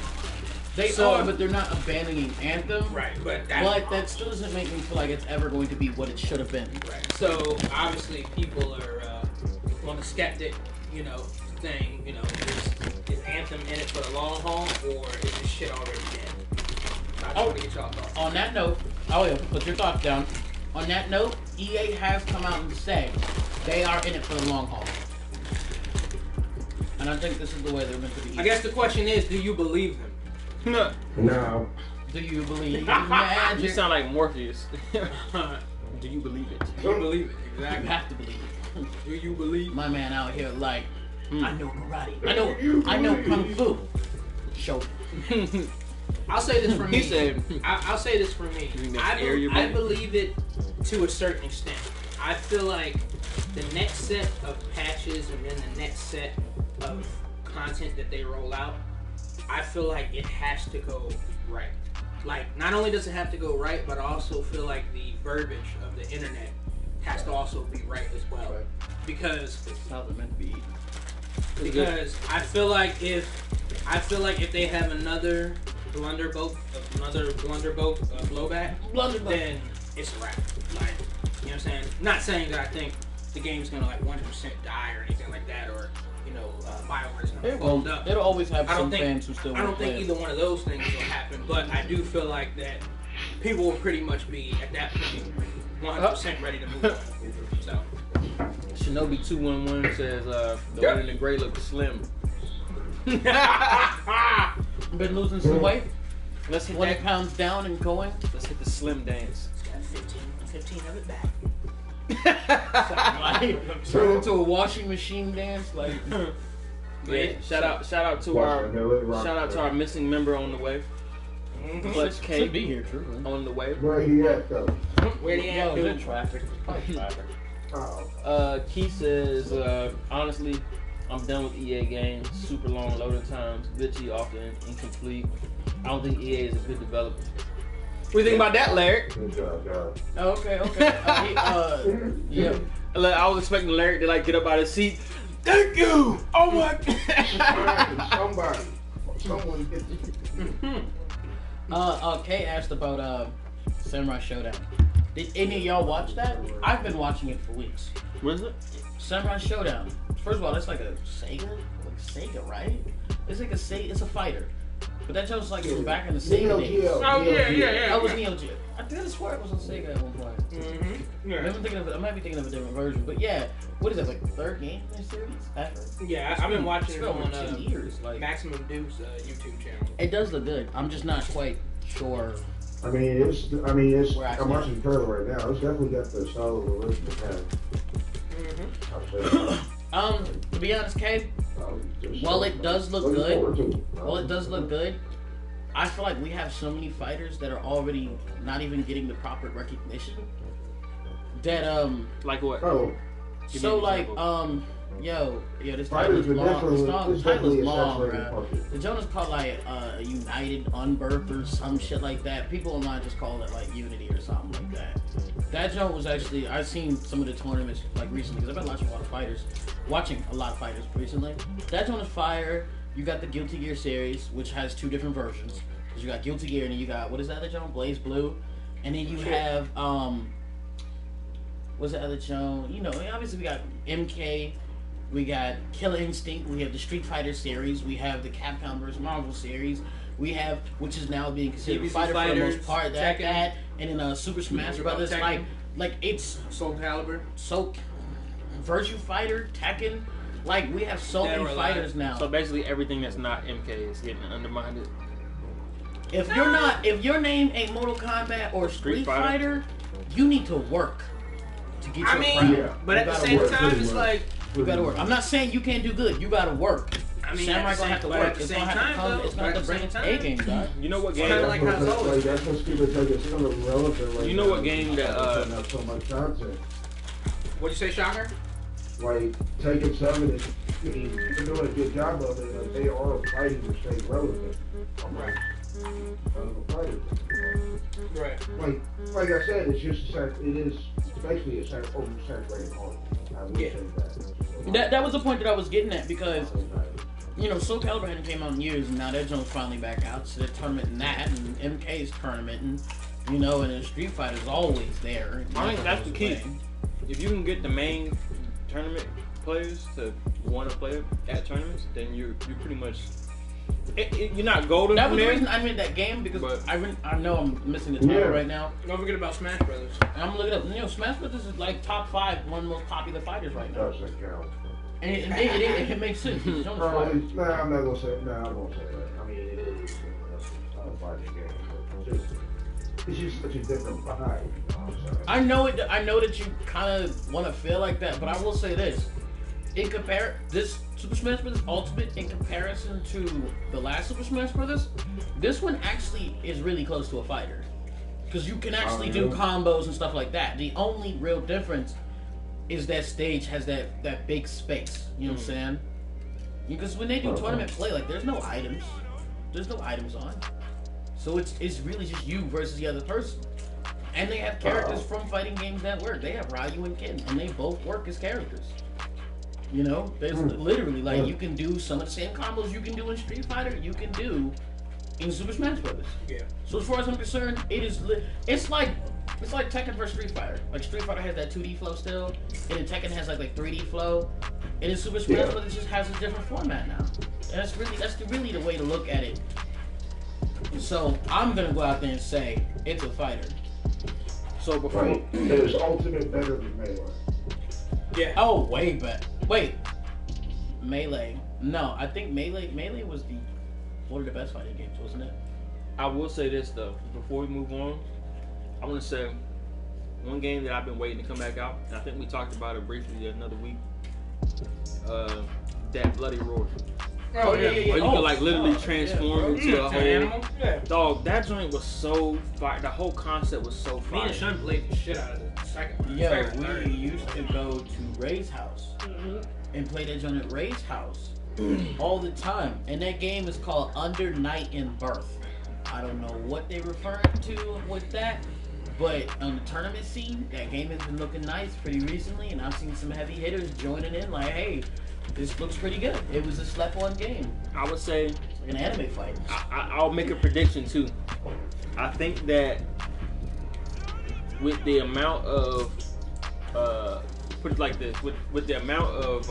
They are, but they're not abandoning Anthem. Right, but that still doesn't make me feel like it's ever going to be what it should have been. Right. So obviously people are on the skeptic, you know, thing. You know, is Anthem in it for the long haul, or is this shit already dead? I just want to get y'all thoughts. On that note, put your thoughts down. On that note, EA has come out and said they are in it for the long haul. And I think this is the way they're meant to be. I guess the question is, do you believe them? No. Do you believe in magic? You sound like Morpheus. Do you believe it? Do you believe it? You Exactly. have to believe it. Do you believe? My man out here like, I know karate. I know kung fu. Show me. I'll say this for me. He said, I'll say this for me. I believe it to a certain extent. I feel like the next set of patches and then the next set of content that they roll out, I feel like it has to go right. Like, not only does it have to go right, but I also feel like the verbiage of the internet has to also be right as well. Right. Because It's how they're meant to be. Because I feel like if they have another blunderboat blowback, then it's a wrap. Like, you know what I'm saying? Not saying that I think the game's gonna like 100% die or anything like that, or you know, BioWare's gonna fold up. It'll always have some fans who still. I don't think either one of those things will happen, but I do feel like that people will pretty much be at that point 100% ready to move on. So. Shinobi 211 says, the red and the gray look slim. Been losing some weight. Let's hit 20 that. pounds down and going. Let's hit the slim dance. It's got 15 of it back. Like, turn into a washing machine dance. Like, Yeah, shout out to our missing member on the way. Clutch K should be here, true. on the way. Where he at though? Where the Yo, at, is dude? it traffic? Probably traffic. Oh. Keith says, honestly, I'm done with EA games. Super long loading times, glitchy, often incomplete. I don't think EA is a good developer. What do you think about that, Larry? Good job, guys. Okay. Yeah. I was expecting Larry to like get up out of his seat. Thank you. Oh my God. Someone get Kay asked about Samurai Showdown. Did any of y'all watch that? I've been watching it for weeks. What is it? Samurai Showdown. First of all, that's like a Sega, right? It's like it's a fighter. But that show's like from back in the Sega days. Oh yeah. That was Neo Geo. I could have swore it was on Sega at one point. Yeah. I might be thinking of a different version, but yeah, what is that, like the third game in the series ever? Yeah, I've been watching It's it been over on 10 years. Like, Maximum Deuce YouTube channel. it does look good. I'm just not quite sure. I'm watching the trailer right now. It's definitely got the style of the original kind. To be honest, Kay, while it does look good, I feel like we have so many fighters that are already not even getting the proper recognition. That Like what? Oh, Give me so an like example. this title is long. This title is long, bro. definitely. The Jonas called like United Unbirth or some shit like that. People online just call it like Unity or something like that. That joke was actually, I've seen some of the tournaments like recently because I've been watching a lot of fighters recently. That joke is fire. You got the Guilty Gear series, which has 2 different versions. Cause you got Guilty Gear and then you got, what is that other joke? Blaze Blue, and then you have what's the other joke? You know, obviously we got MK. We got Killer Instinct. We have the Street Fighter series. We have the Capcom vs. Marvel series. We have, which is now being considered CBC fighter for the most part. Tekken. That, and then Super Smash Brothers. Tekken. Like it's Soul Calibur. so Virtua Fighter, Tekken. Like we have so Dead many or Alive. fighters now. So basically everything that's not MK is getting undermined. If your name ain't Mortal Kombat or Street Fighter, you need to work to get your crown. But at the same time, it's like you gotta work. I'm not saying you can't do good. You gotta work. Samurai gonna have to work. It's gonna have to come. It's gonna have to bring its A game, dog. You know what game? Kind of like how it's always. That's what's gonna take it still relevant. Like, you know what game that not so much content. What'd you say, Shocker? Like Tekken 7 is, I mean, they're doing a good job of it. Like, they are fighting to stay relevant. Right. Right. Like I said, it's just it is basically a oversaturated market. I would say that. That was the point that I was getting at because. You know, Soul Calibur hadn't came out in years, and now that joint's finally back out. So they're tournamenting that, and MK's tournamenting, you know, and then Street Fighter's always there. I think that's the key. If you can get the main tournament players to want to play at tournaments, then you're pretty much you're not golden. That was the reason I made that game because I know I'm missing the title right now. Don't forget about Smash Brothers. I'm looking up. You know, Smash Brothers is like top 5, one of the most popular fighters right now. Doesn't count. And it makes sense. I'm not gonna say. I won't say that. I mean, it is a fighting game. It's just such a different vibe. You know what I'm saying? I know that you kind of want to feel like that, but I will say this: this Super Smash Bros. Ultimate, in comparison to the last Super Smash Bros., this one actually is really close to a fighter because you can actually do combos and stuff like that. The only real difference is that stage has that big space. You know what I'm saying? Because when they do tournament play, like there's no items. There's no items on. So it's really just you versus the other person. And they have characters from fighting games that work. They have Ryu and Ken, and they both work as characters. You know? There's literally like you can do some of the same combos you can do in Street Fighter, you can do in Super Smash Bros. Yeah. So as far as I'm concerned, it's like Tekken versus Street Fighter. Like Street Fighter has that 2D flow still, and then Tekken has like 3D flow. And in Super Smash Bros. It just has a different format now. And that's really the way to look at it. So I'm gonna go out there and say it's a fighter. So before is Ultimate better than Melee? Yeah. Oh, way better. Wait. Melee. No, I think Melee was one of the best fighting games, wasn't it? I will say this though, before we move on, I want to say one game that I've been waiting to come back out, and I think we talked about it briefly the other week. That Bloody Roar. Oh yeah. Where you can like literally transform into a whole animal. Yeah. Dog, that joint was so fire. The whole concept was so fire. Me and Sean played the shit out of the second one. Yo, we used to go to Ray's house and play that joint at Ray's house all the time. And that game is called Under Night in Birth. I don't know what they're referring to with that, but on the tournament scene, that game has been looking nice pretty recently, and I've seen some heavy hitters joining in like, hey, this looks pretty good. It was a slept-on game. I would say like an anime fight. I'll make a prediction too. I think that with the amount of put it like this, with the amount of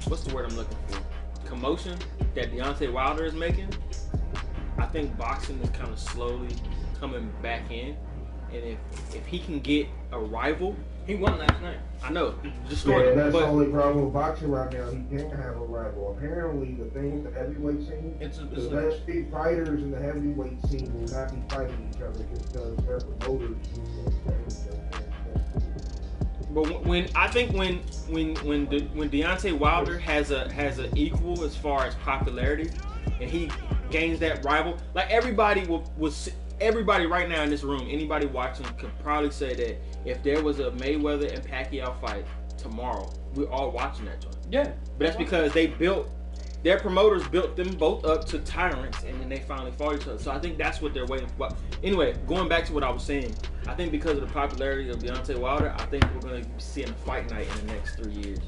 what's the word I'm looking for? Commotion that Deontay Wilder is making, I think boxing is kind of slowly coming back in, and if he can get a rival. He won last night. I know. That's the only problem with boxing right now. He can't have a rival. Apparently, the thing with the heavyweight scene, the best big fighters in the heavyweight scene will not be fighting each other because their promoters. But when Deontay Wilder has a equal as far as popularity, and he gains that rival, like everybody everybody right now in this room, anybody watching could probably say that if there was a Mayweather and Pacquiao fight tomorrow, we're all watching that joint. Yeah. But that's because their promoters built them both up to tyrants, and then they finally fought each other. So I think that's what they're waiting for. Anyway, going back to what I was saying, I think because of the popularity of Deontay Wilder, I think we're going to be seeing a fight night in the next 3 years.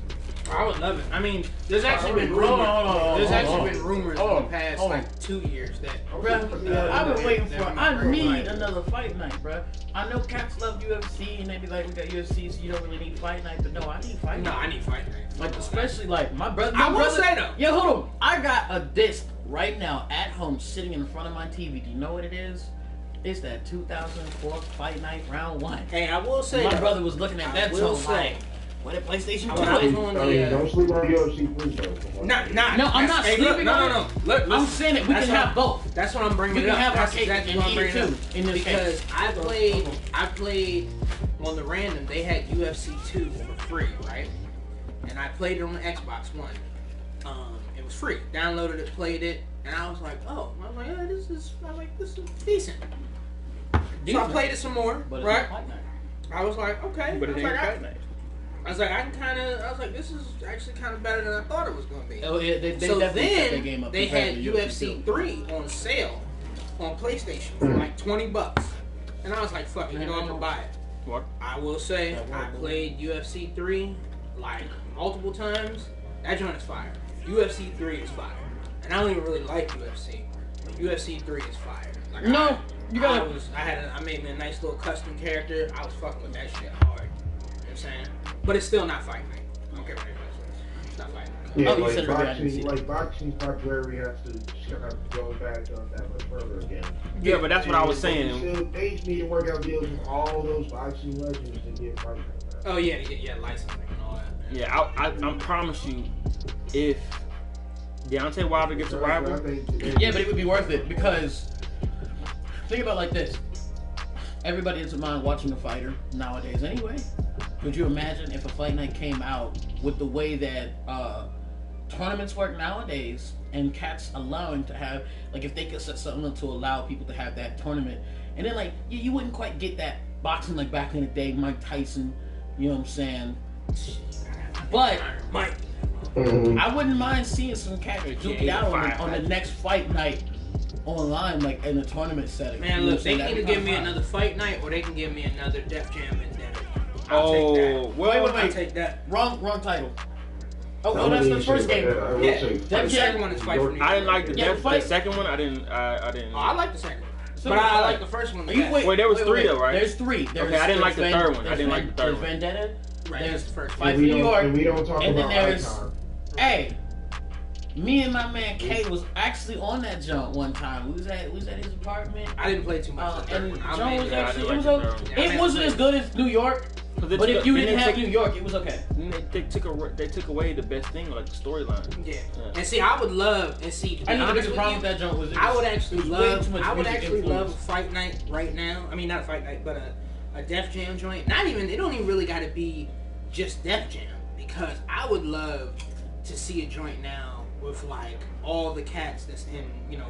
I would love it. I mean, there's actually been rumors. There's actually been rumors in the past like 2 years that. Bruh, I've been waiting for. I need another fight night, bruh. I know cats love UFC and they be like, we got UFC, so you don't really need fight night. But no, I need fight night. No, I need fight night. Like especially like my brother. I will say though. Yeah, hold on. I got a disc right now at home sitting in front of my TV. Do you know what it is? It's that 2004 Fight Night Round 1. Hey, I will say my brother was looking at that. So like, What at PlayStation 2? Don't sleep on UFC 3 though. No, I'm not sleeping on it. No. Look, I'm saying it. We can have both. That's what I'm bringing up. We can have our that's cake exactly and what I'm eat it bringing too. up. In this Because case. I played on the random. They had UFC 2 for free, right? And I played it on the Xbox One. It was free. Downloaded it, played it, and I was like, yeah, this is decent. So I played it some more, But right? it's Fight Night. I was like, okay. But it ain't Fight Night. I was like, this is actually kind of better than I thought it was going to be. Oh, yeah, they So definitely stepped their then game up they compared had to UFC 3 on sale on PlayStation for like $20, and I was like, "Fuck it, I'm gonna buy it." What? I will say I played UFC 3 like multiple times. That joint is fire. UFC 3 is fire, and I don't even really like UFC, but UFC 3 is fire. Like, I made me a nice little custom character. I was fucking with that shit hard. You know what I'm saying? But it's still not Fight Night. I don't care what anybody says. It's not Fight Night. Yeah, boxing's popularity has to go back that much further again. Yeah, but that's what I was saying. They need to work out deals with all those boxing legends to get Fight Night. Oh yeah, licensing and all that. Yeah, I promise you, if Deontay Wilder gets a rival, yeah, but it would be worth it because think about it like this: everybody doesn't mind watching a fighter nowadays, anyway. Could you imagine if a Fight Night came out with the way that tournaments work nowadays and cats allowing to have, like, if they could set something up to allow people to have that tournament, and then like you wouldn't quite get that boxing like back in the day, Mike Tyson, you know what I'm saying? But Mike, I wouldn't mind seeing some cats duke it out on the next Fight Night online, like in a tournament setting. Man, look, they can either give me another Fight Night or they can give me another Def Jam Vendetta. I'll take that. Wait. I'll take that. Wrong title. Oh, that's the first game. Yeah, the second one is Fight for New York. I didn't like the second one. I didn't. Oh, I like the second one. But I like the first one. Wait, there was three though, right? There's three. Okay, I didn't like the third one. I didn't like the third one. There's Vendetta. Right, There's the first Fight for New York. And we don't talk and then about there's Icon. Hey, me and my man Kay was actually on that jump one time. We was at his apartment. I didn't play too much. And John Joe was actually it wasn't as good as New York. But if you didn't have New York, it was okay. They took away the best thing, like the storyline. Yeah. And see, I would love to be I know the honest biggest problem with with that jump was I would actually love influence. a Fight Night right now. I mean, not a Fight Night, but a Def Jam joint. It don't even really got to be just Def Jam, because I would love to see a joint now with like all the cats that's in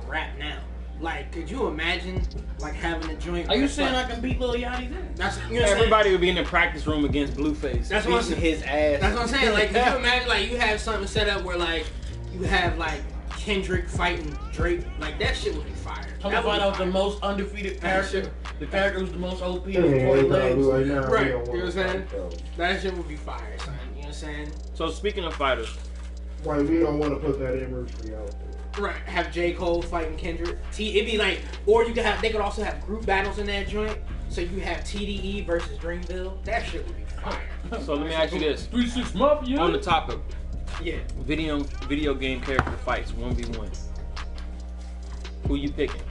rap now. Like, could you imagine like having a joint? Are you saying I can beat Lil Yachty then? That's everybody would be in the practice room against Blueface. That's what I'm saying. His ass. That's what I'm saying. Like, could you imagine like you have something set up where like you have like Kendrick fighting Drake? Like, that shit would be fire. Come to find out the most undefeated character. The character who's the most OP with 40 Right. legs. Right. You know what I'm saying? That shit would be fire, son. You know what I'm saying? So speaking of fighters, why we don't want to put that imagery out there. Right, have J. Cole fighting Kendrick. It'd be like, or they could also have group battles in that joint. So you have TDE versus Dreamville. That shit would be fire. So let me ask you this: 3-6 Mafia. on the topic, Yeah. video game character fights 1v1. Who you picking?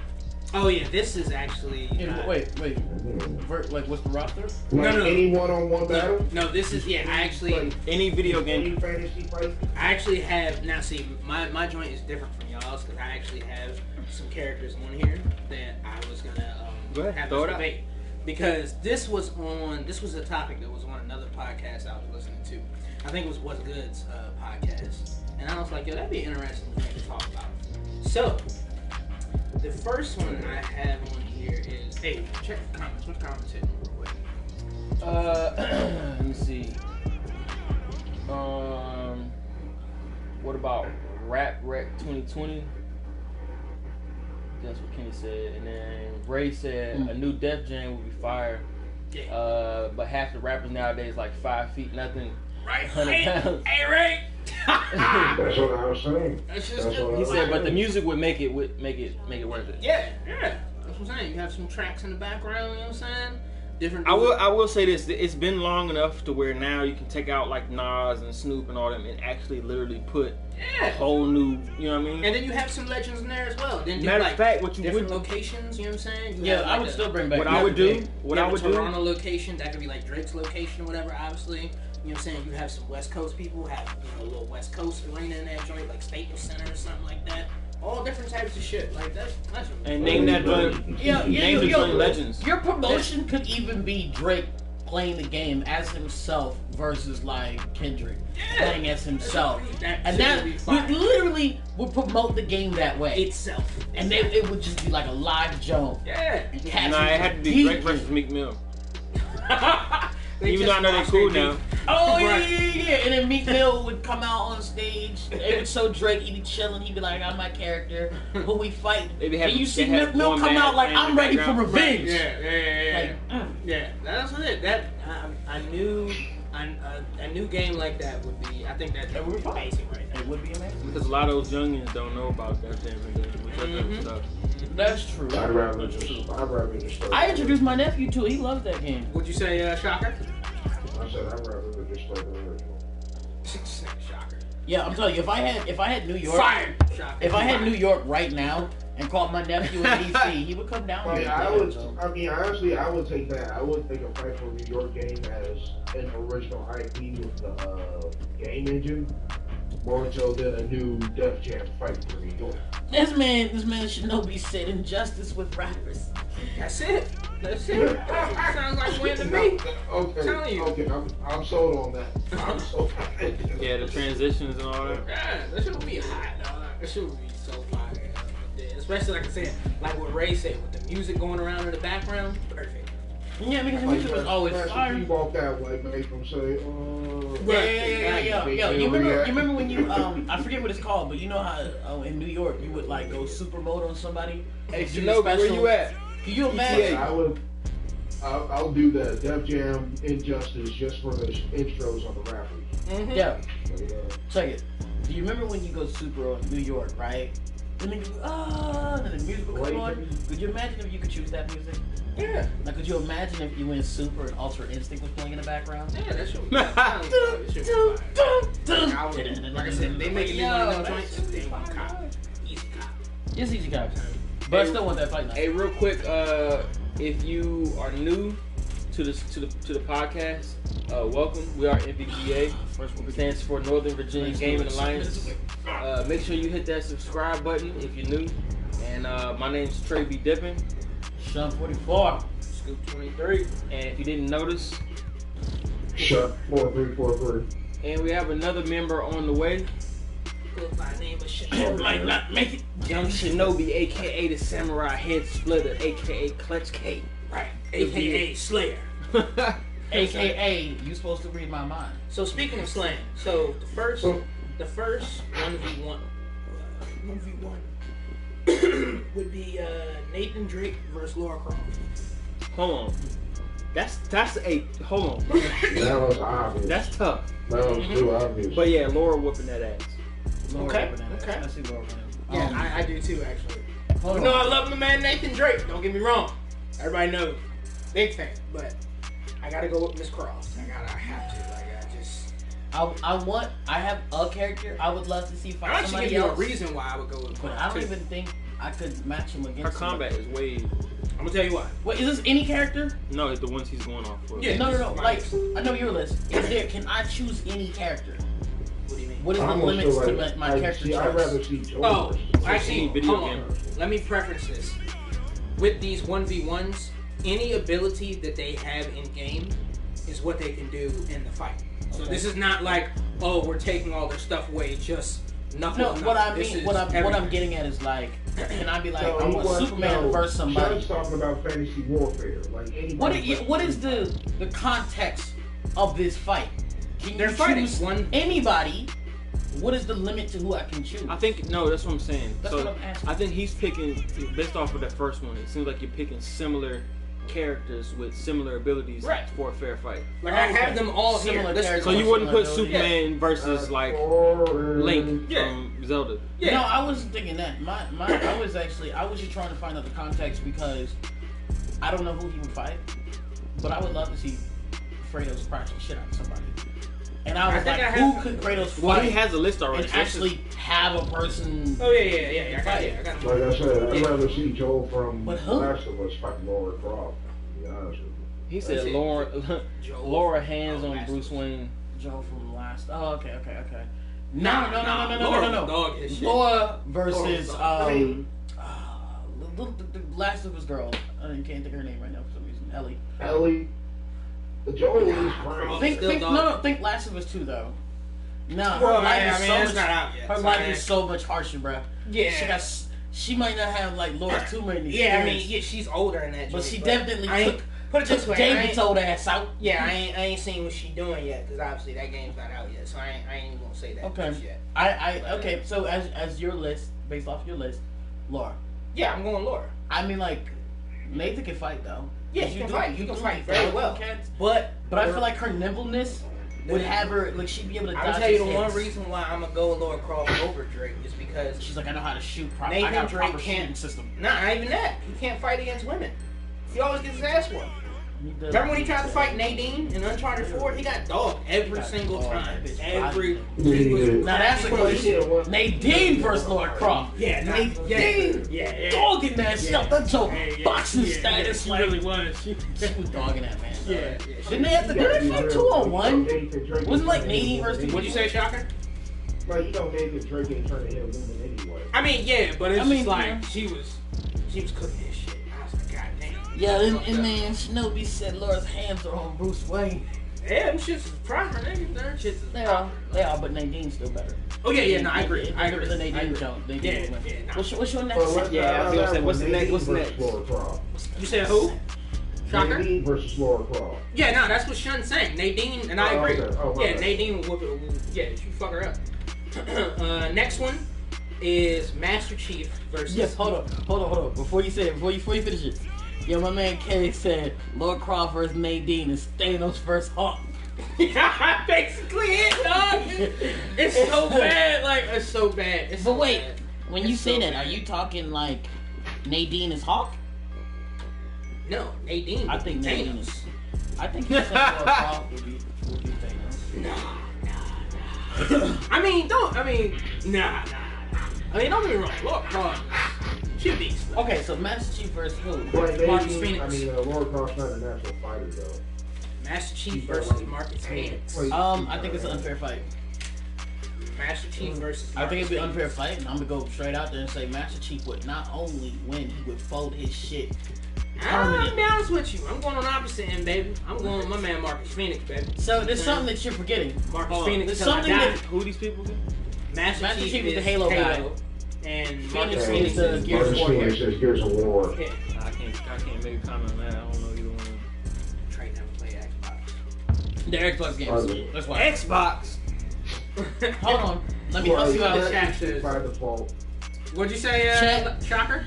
Oh yeah, this is actually. Wait. Like, what's the roster? Like No. any one-on-one battle? No, this is Any video game. Any fantasy fight? I actually have now. See, my joint is different from y'all's because I actually have some characters on here that I was gonna Go ahead, have throw this it out. debate because this was a topic that was on another podcast I was listening to. I think it was What's Good's podcast, and I was like, yo, that'd be an interesting thing to talk about. So the first one I have on here is, hey, check the comments. What's comments hitting real quick? Let me see. What about Rap Rec 2020? That's what Kenny said. And then Ray said a new Def Jam would be fire. Yeah. But half the rappers nowadays like 5 feet nothing. Right. 100 pounds. Hey, Ray. That's what I was saying. That's just He said, but the music would make it worth it. Yeah. That's what I'm saying. You have some tracks in the background. You know what I'm saying? Different. I will say this: it's been long enough to where now you can take out like Nas and Snoop and all them and actually literally put a whole new, you know what I mean? And then you have some legends in there as well. Then Matter of fact, what you different would locations. You know what I'm saying? I would still bring back. What I would do. Toronto location, that could be like Drake's location or whatever, obviously. You know what I'm saying? You have some West Coast people, have a little West Coast arena in that joint, like Staples Center or something like that. All different types of shit. Like that's and name that joint. Name the joint legends. Your promotion could even be Drake playing the game as himself versus like Kendrick playing as himself, and that we literally would promote the game that way itself, and then it would just be like a live joke. Yeah, nah, it had to be Drake versus Meek Mill. Even though I know they're cool now. Oh yeah, and then Meek Mill would come out on stage. It would show Drake, he'd be chilling. He'd be like, "I'm my character, but we fight." And you see Meek Mill come out like, "I'm ready for revenge." Yeah. That's what it. That I knew a new game like that would be. I think that would be amazing right now. It would be amazing because a lot of those youngins don't know about that damn stuff. That's true. I'd rather just. I introduced my nephew to it. He loves that game. What'd you say, Shocker? I said I'd rather just play the original. Shocker. Yeah, I'm telling you, if I had New York, fired. If I had New York right now and called my nephew in DC, he would come down. Honestly, I would take that. I would take a Fight for New York game as an original IP with the game engine, more so than a new Def Jam Fight for New York. This man should know be said injustice with rappers. That's it. Sounds like win to me. Okay, I'm sold on that. I'm sold on that. Yeah, the transitions and all that. Yeah, that shit would be hot, dog. That shit would be so fire. Yeah, especially like I said, like what Ray said, with the music going around in the background, perfect. Yeah, because the music was always fire. You walk that way, make them say, Yeah. You remember when you I forget what it's called, but you know how in New York you would like go super mode on somebody. Hey, Shinobi, where you at? Can you imagine? I'll do the Def Jam Injustice just for the intros on the rappers. Mm-hmm. Yeah. Check it. Do you remember when you go super on New York, right? And then and the music will come on. Could you imagine if you could choose that music? Yeah. Like, could you imagine if you went super and Ultra Instinct was playing in the background? Yeah, that should be fire. Like I said, they make me one of them joints. Easy cop. It's easy cop. But I still want that fight night. Hey, real quick, if you are new to the podcast, welcome. We are NVGA. Stands for Northern Virginia Gaming Alliance. Make sure you hit that subscribe button if you're new. And my name's Trey B. Dippin. Sean 44. Scoop 23. And if you didn't notice, Shut 4343. And we have another member on the way. Might not make it. Young Shinobi, aka the Samurai Head Splitter, aka Clutch K. Right. AKA Slayer. AKA, you supposed to read my mind. So speaking of slang, so the first 1v1 would be Nathan Drake versus Laura Croft. Hold on. Hold on. That was obvious. That's tough. That was too obvious. But yeah, Laura whooping that ass. Okay. I see Laura winning. Yeah, I do too, actually. You know I love my man Nathan Drake. Don't get me wrong. Everybody knows. Big fan. But I gotta go with Miss Cross. I have to. I have a character I would love to see fight I somebody give you else. a reason why I would go with Cross. But I don't even think I could match him against her combat is way. I'm gonna tell you why. Wait, is this any character? No, it's the ones he's going off for. Yeah, no. Like, I know your list. Can I choose any character? What do you mean? What is the limits to my character choice? I'd rather see Joe. Oh, actually, video hold game. on. Let me preference this. With these 1v1s, any ability that they have in game is what they can do in the fight. So this is not like, oh, we're taking all their stuff away. Just nothing. No, what I'm getting at is like, can I be like, I want Superman versus somebody? Shadow's talking about fantasy warfare. Like anybody. What is the context of this fight? Can They're you fighting choose anybody? What is the limit to who I can choose? I think that's what I'm saying. That's what I'm asking. I think he's picking based off of that first one. It seems like you're picking similar characters with similar abilities for a fair fight. Like I have them all Similar here. characters. So you wouldn't put Superman versus like Link from Zelda. Yeah. No, I wasn't thinking that. I was just trying to find out the context because I don't know who he would fight, but I would love to see Kratos crash the shit out of somebody. And I was like, who could Kratos fight? Well, he has a list already. And actually have a person. Oh yeah. I got him. Like I said, I'd rather see Joel from But who? Last of Us fight Laura Croft. To be honest with you. He said Laura hands on Bruce Wayne. Joe from last. Oh, okay. No. Dog is shit. Laura versus the Last of Us girl. I can't think of her name right now for some reason. Ellie. The Joel is fine. Think Last of Us 2 though. No, her life is so much. Not out yet, her life is so much harsher, bro. Yeah. She might not have like Laura's too many. Yeah, I mean, she's older in that. But she definitely put it this way. David's old ass out. Yeah, I ain't seen what she doing yet because obviously that game's not out yet. So I ain't even gonna say that. Okay. Yet. Okay. So as your list, based off your list, Laura. Yeah, I'm going Laura. I mean, like Nathan can fight though. Yeah, you can fight. You can fight very well. But I feel like her nimbleness would have her like she'd be able to dodge. I'll tell you the one reason why I'm gonna go Laura Croft over Drake is because she's like, I know how to shoot. Nathan I got a Drake proper shooting system. Nah, not even that. He can't fight against women. He always gets his ass whooped. Remember when he tried to fight Nadine in Uncharted 4? He got dogged every single time. Now that's a question. Nadine versus Laura Croft. Yeah, Nadine. Yeah. Dogging that stuff. That's her boxing status. She really was. She was dogging that man. Yeah. Didn't they fight 2-on-1? Wasn't like Nadine versus. What'd you say, Shocker? Like, you know, Nathan Drake ain't trying to hit a woman anyway. I mean, yeah, but it's just like she was cooking this shit. I was like, God damn. Yeah, and then Shinobi said Laura's hands are on Bruce Wayne. Yeah, them shit's primer, nigga. They are, but Nadine's still better. Oh yeah, no, I agree. I agree. The Nadine Jones. Yeah. What's your next? Yeah, I was gonna say, what's the next? You said who? Shocker? Nadine versus Laura Croft. Yeah, no, that's what Shun's saying. Nadine, and I agree. Okay. Nadine will whoop it. Yeah, you fuck her up. Next one is Master Chief versus. Yes, hold on. Before you say it, before you finish it. Yo, my man K said Laura Croft versus Nadine is Thanos versus Hawk. Basically it, dog. It's so bad. Like, it's so bad. But wait, when you say that, are you talking like Nadine is Hawk? No, Nadine. I think Nadine is. I think Laura Croft would be Thanos. Nah. I mean, don't get me wrong. Laura Croft, she beats. Okay, so Master Chief versus who? Marcus Phoenix. I mean, Laura Croft's not a natural fighter though. Master Chief versus Marcus Phoenix. I think it's an unfair fight. Master Chief versus Marcus I think it'd be an unfair fight, and I'm gonna go straight out there and say Master Chief would not only win, he would fold his shit. I'll be honest with you. I'm going on the opposite end, baby. I'm going with my man Marcus Phoenix, baby. So there's something that you're forgetting. Marcus Phoenix. There's something that who these people do? Master Chief is the Halo guy, and Phoenix Phoenix is the Gears of War. Gears of War. Yeah. I can't make a comment on that. I don't know either one. Trey never played Xbox. They're Xbox games. That's why. Xbox. Hold on. Let me help you out. By default. What'd you say, Shocker?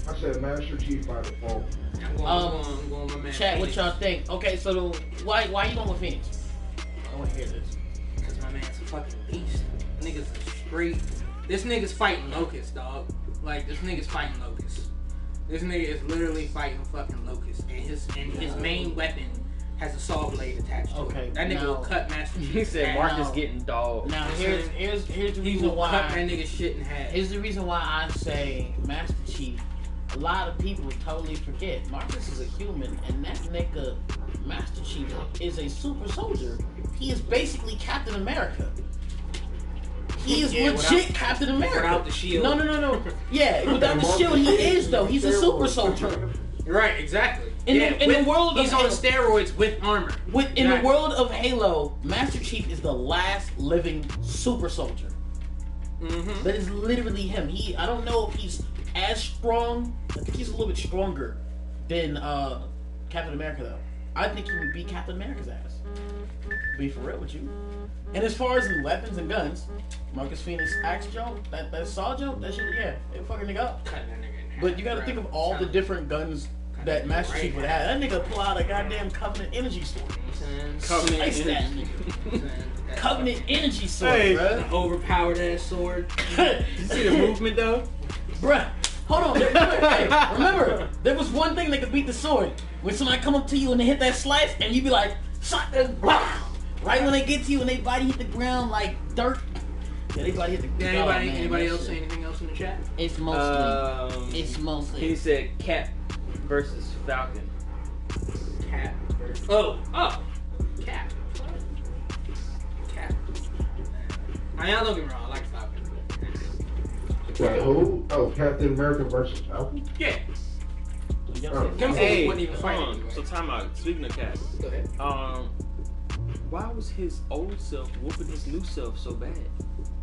I said Master Chief by default. I'm going with my man. Chat, what y'all think? Okay, so why you going with Phoenix? I want to hear this. Because my man's a fucking beast. Nigga's straight. This nigga's fighting locusts, dog. Like, this nigga's fighting locusts. This nigga is literally fighting fucking locusts. And his main weapon has a saw blade attached to it. That nigga will cut Master Chief. He said Marcus getting dogged. Now here's the reason he will why cut that nigga shit in half. Here's the reason why I say Master Chief. A lot of people totally forget Marcus is a human, and that nigga Master Chief is a super soldier. He is basically Captain America. He is legit Captain America. Without the shield. No. Yeah, without the shield, he is though. He's a super soldier. Right, exactly. In the world he's of on steroids with armor. In the world of Halo, Master Chief is the last living super soldier. Mm-hmm. That is literally him. I don't know if he's as strong. I think he's a little bit stronger than Captain America though. I think he would beat Captain America's ass. Be for real with you. And as far as in weapons and guns, Marcus Phoenix axe joke, that saw joke, that shit, yeah, it fucking nigga up. But you gotta think of all the different guns that Master Chief would have. That nigga pull out a goddamn Covenant energy sword. Covenant energy sword, bro. Overpowered ass sword. You see the movement though? Bruh, hold on. Remember, there was one thing that could beat the sword. When somebody come up to you and they hit that slice, and you be like, shot that, right when they get to you and they body hit the ground like dirt. Yeah, they body hit the ground. Anybody else say anything else in the chat? It's mostly. He said Cap versus Falcon. Cap versus. Oh, Cap. I don't get me wrong. I like Falcon. Wait, who? Oh, Captain America versus Falcon? Yeah. Hey, wouldn't even fight anyway. So time out. Speaking of Cap, Go ahead. why was his old self whooping his new self so bad?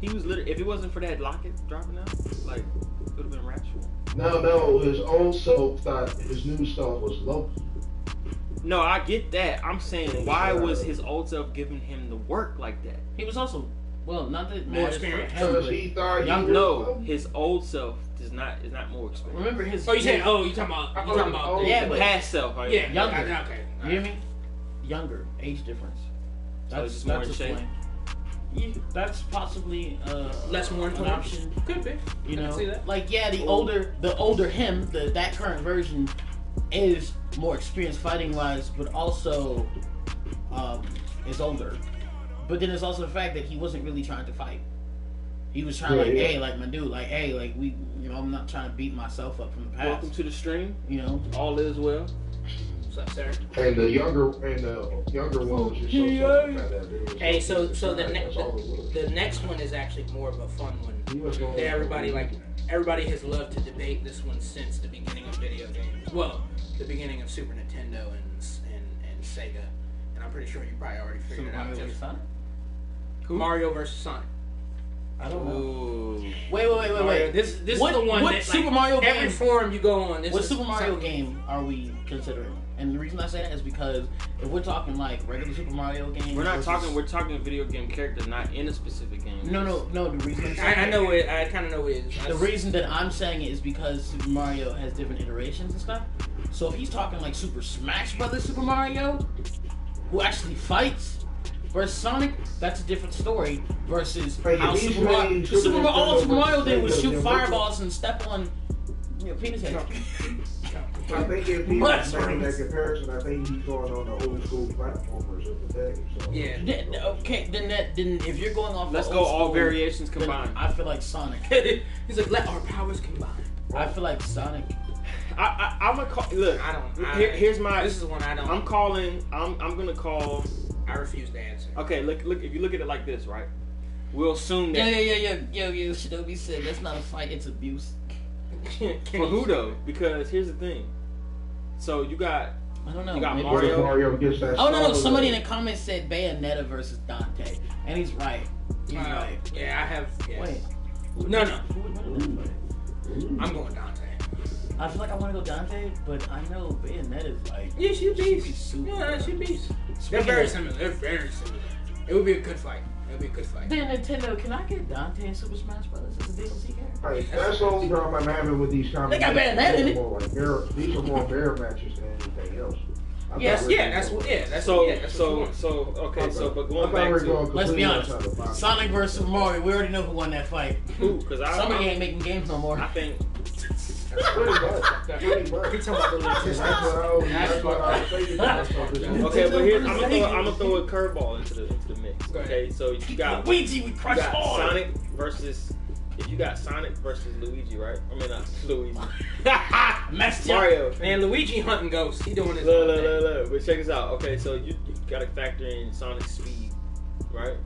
He was literally, if it wasn't for that locket dropping out, like, it would have been raptual. No, his old self thought his new self was Loki. No, I get that. I'm saying, why was his old self giving him the work like that? He was also, well, not that More matters for experience. him, Because but he thought young- he was No, Loki. his old self is not more expensive. remember his. Oh, you talking about? Oh, yeah, but Past self, right? Yeah, Younger. okay. You hear me? Younger age difference. So it's just more in a shape? point. Yeah, that's possibly Less more an important. option. Could be. You I can know, see that. like the older him, that current version is more experienced fighting wise, but also is older. But then there's also the fact that he wasn't really trying to fight. He was trying hey, like my dude, like hey, like we, I'm not trying to beat myself up from the past. Welcome to the stream. All is well. What's up, sir? And the younger one was just so Hey, so the next one is actually more of a fun one. Everybody has loved to debate this one since the beginning of video games. Well, the beginning of Super Nintendo and Sega. And I'm pretty sure you probably already figured it out. Mario versus Sonic? Mario versus Sonic. I don't know. Ooh. Wait. This is the one what that Super Mario every game? forum you go on. What Super Mario game are we considering? And the reason I say that is because if we're talking like regular Super Mario games, We're talking video game characters, not in a specific game. No. The reason I'm saying I know it. I kind of know it is. the reason that I'm saying it is because Super Mario has different iterations and stuff. So if he's talking like Super Smash Brothers Super Mario, who actually fights, versus Sonic, that's a different story. Versus how Super Mario, all Super Mario did was shoot fireballs and step on penis head. I think if he's making that comparison, I think he's going on the old school platformers of the day. So. Yeah. Okay, then if you're going off, Let's the go old all school, variations combined. I feel like Sonic. He's like, let our powers combine. I feel like Sonic. I'm gonna call. Look, here's my. This is one I don't. I'm calling. I'm gonna call. I refuse to answer. Okay, look. If you look at it like this, right? We'll assume that. Yo, Shinobi said that's not a fight, it's abuse. For who though? Because here's the thing. So you got. I don't know. You got maybe Mario. Gets that no. Somebody in the comments said Bayonetta versus Dante, and he's right. He's right. Yeah, I have. Yeah. Wait. No. Who would win that fight? I'm going Dante. I feel like I want to go Dante, but I know Bayonetta is like. Yeah, she beats. Super. Yeah, she beats. They're very similar. It would be a good fight. Then Nintendo, can I get Dante in Super Smash Brothers as a DLC character? Hey, that's the only problem I'm having with these comments. They got Bayonetta in it. These are more bear matches than anything else. That's but going back to, let's be honest, Sonic versus Super Mario, we already know who won that fight. Who? Because somebody ain't making games no more. I think. Pretty much. He's talking about the That's what I was thinking. Okay, but here's I'm gonna throw a curveball into the mix. Okay, so you got Luigi, we crush all. Sonic versus. If you got Sonic versus Luigi, right? I mean, not Luigi. Mario. Man, Luigi hunting ghosts. He doing his Look. But check this out. Okay, so you gotta factor in Sonic's speed, right?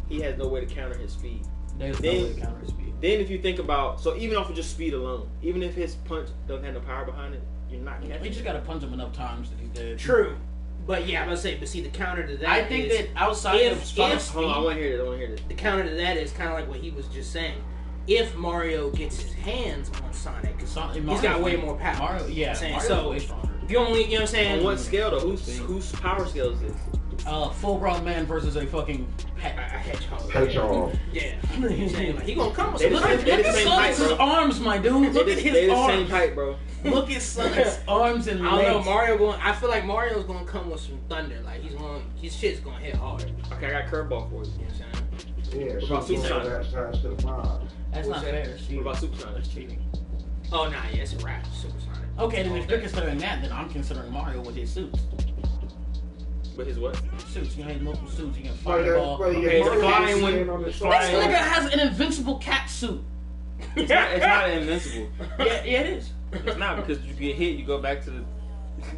He has no way to counter his speed. There's no way to counter his speed. Then if you think about, so even off of just speed alone, even if his punch doesn't have no power behind it, you're not catching. You just gotta punch him enough times that he's dead. True. But yeah, I'm gonna say, but see, the counter to that I think that outside of Sonic's speed, hold on, I want to hear this. The counter to that is kind of like what he was just saying. If Mario gets his hands on Sonic, he's got way more power. Mario, yeah. So way stronger. you only, you know what I'm saying? On what scale though? Whose power scale is this? Full-grown man versus a fucking hedgehog. Yeah. He gonna come with They some Look at Sonic's arms, my dude. Look at his arms. Same height, bro. Look at Sonic's arms and legs. I don't know, I feel like Mario's gonna come with some thunder. Like his shit's gonna hit hard. Okay, I got a curveball for you. You know what I'm saying? Yeah, What about Super Sonic? That's not fair. What about Super Sonic? That's cheating. Oh, nah, yeah, it's a rap. Super Sonic. Okay, then if you're considering that, then I'm considering Mario with his suits. With his what? Suits. He has multiple suits. He can fireball. Okay, the flying one. This nigga has an invincible cat suit. It's not invincible. Yeah, it is. It's not, because you get hit, you go back to the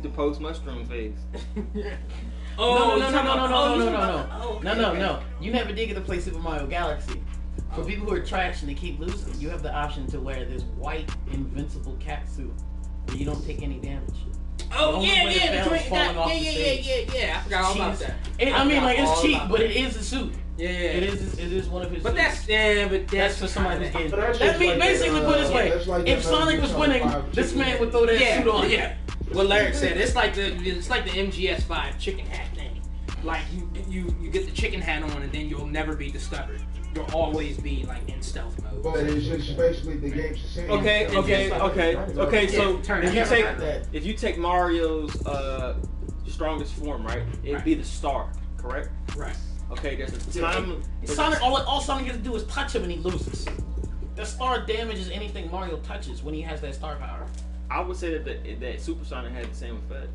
The post mushroom phase. No. You never did get to play Super Mario Galaxy. For people who are trash and they keep losing, you have the option to wear this white invincible cat suit where you don't take any damage. Oh yeah. I forgot all about that. It's cheap, but it is a suit. Yeah. It is one of his. But suits. that's for somebody who's getting. Let me basically put it this way: if Sonic was winning, this man would throw that suit on. Yeah. What Larry said, it's like the MGS5 chicken hat thing. Like you get the chicken hat on, and then you'll never be discovered. You'll always be like in stealth mode. But it's just basically the game's the same. Okay. So if you take Mario's strongest form, right? It'd be the star, correct? Right. Okay, there's a time. Sonic, all Sonic has to do is touch him and he loses. The star damages anything Mario touches when he has that star power. I would say that Super Sonic had the same effect.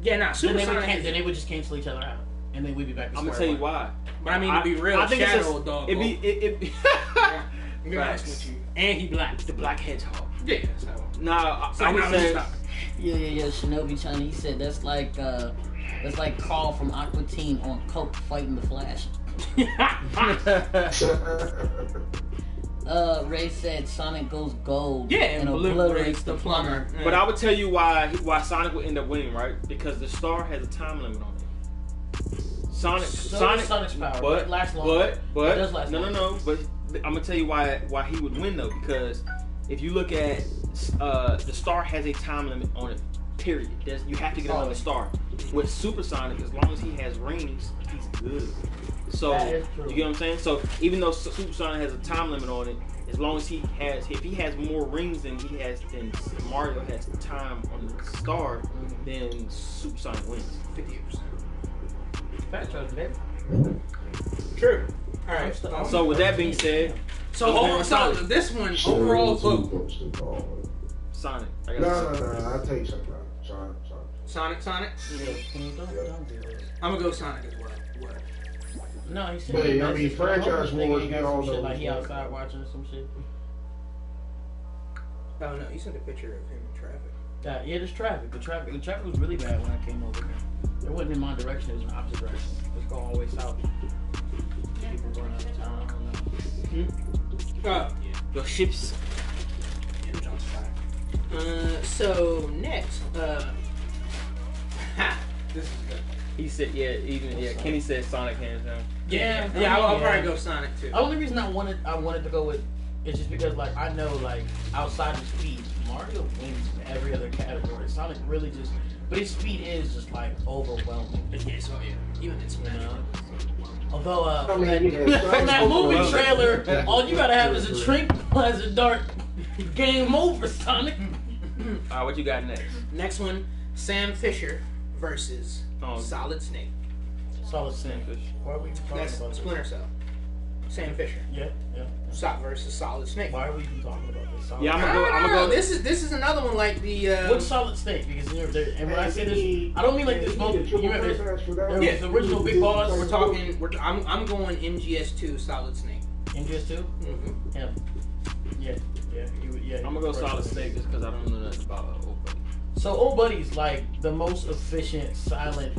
Yeah, Super Sonic. Then they would just cancel each other out, and then we'd be back to I'm gonna tell you why. But I mean, to be real, I think Shadow it's Dog. It be. Be honest with you. And he black, the black hedgehog. Yeah. So. Nah, I would say. Yeah. Shinobi Chan, he said that's like Carl from Aqua Teen on coke fighting the Flash. Ray said Sonic goes gold and obliterates the plumber. Yeah. But I would tell you why Sonic would end up winning, right? Because the star has a time limit on it. Sonic's power, but it lasts long. It does last long. No. But I'm gonna tell you why he would win though, because if you look at the star has a time limit on it. Period. You have to get on the star. With Super Sonic, as long as he has rings, he's good. So you get what I'm saying? So even though Super Sonic has a time limit on it, as long as if he has more rings than Mario has time on the star, then Super Sonic wins. 58%. Fat choice, baby. True. All right. So with that being said, this one overall vote. Sonic. No. I'll take Sonic. Sonic. Yeah. I'm gonna go Sonic as well. No, he said. But, I mean, franchise wars, you all know. Like he outside watching some shit. Oh no, he sent a picture of him in traffic. Yeah, there's traffic. The traffic was really bad when I came over here. It wasn't in my direction, it was in the opposite direction. Let's go all the way south. People going out of town, I don't know. Your ships. Yeah, John's fire. So next, this is good. He said, Kenny said Sonic hands down. I'll probably go Sonic too. The only reason I wanted to go with is just because like I know like outside of speed, Mario wins in every other category. Sonic really just, but his speed is just like overwhelming. Even in Smash. Although from that movie trailer, all you gotta have is a tranquilizer dart. Game over, Sonic. Alright, what you got next? Next one, Sam Fisher versus Solid Snake. Solid Snake. Why are we talking about Splinter Cell? Sam Fisher. Yeah. Stop versus Solid Snake. Why are we even talking about this? I'm gonna go. This is another one like the. What's Solid Snake? Because and when I say this, I don't mean like this. The original Big Boss. We're talking. I'm going MGS2 Solid Snake. MGS2. Mm-hmm. Yeah. I'm gonna go Solid Snake just because I don't know nothing about Old Buddy. So Old Buddy's like the most efficient silent.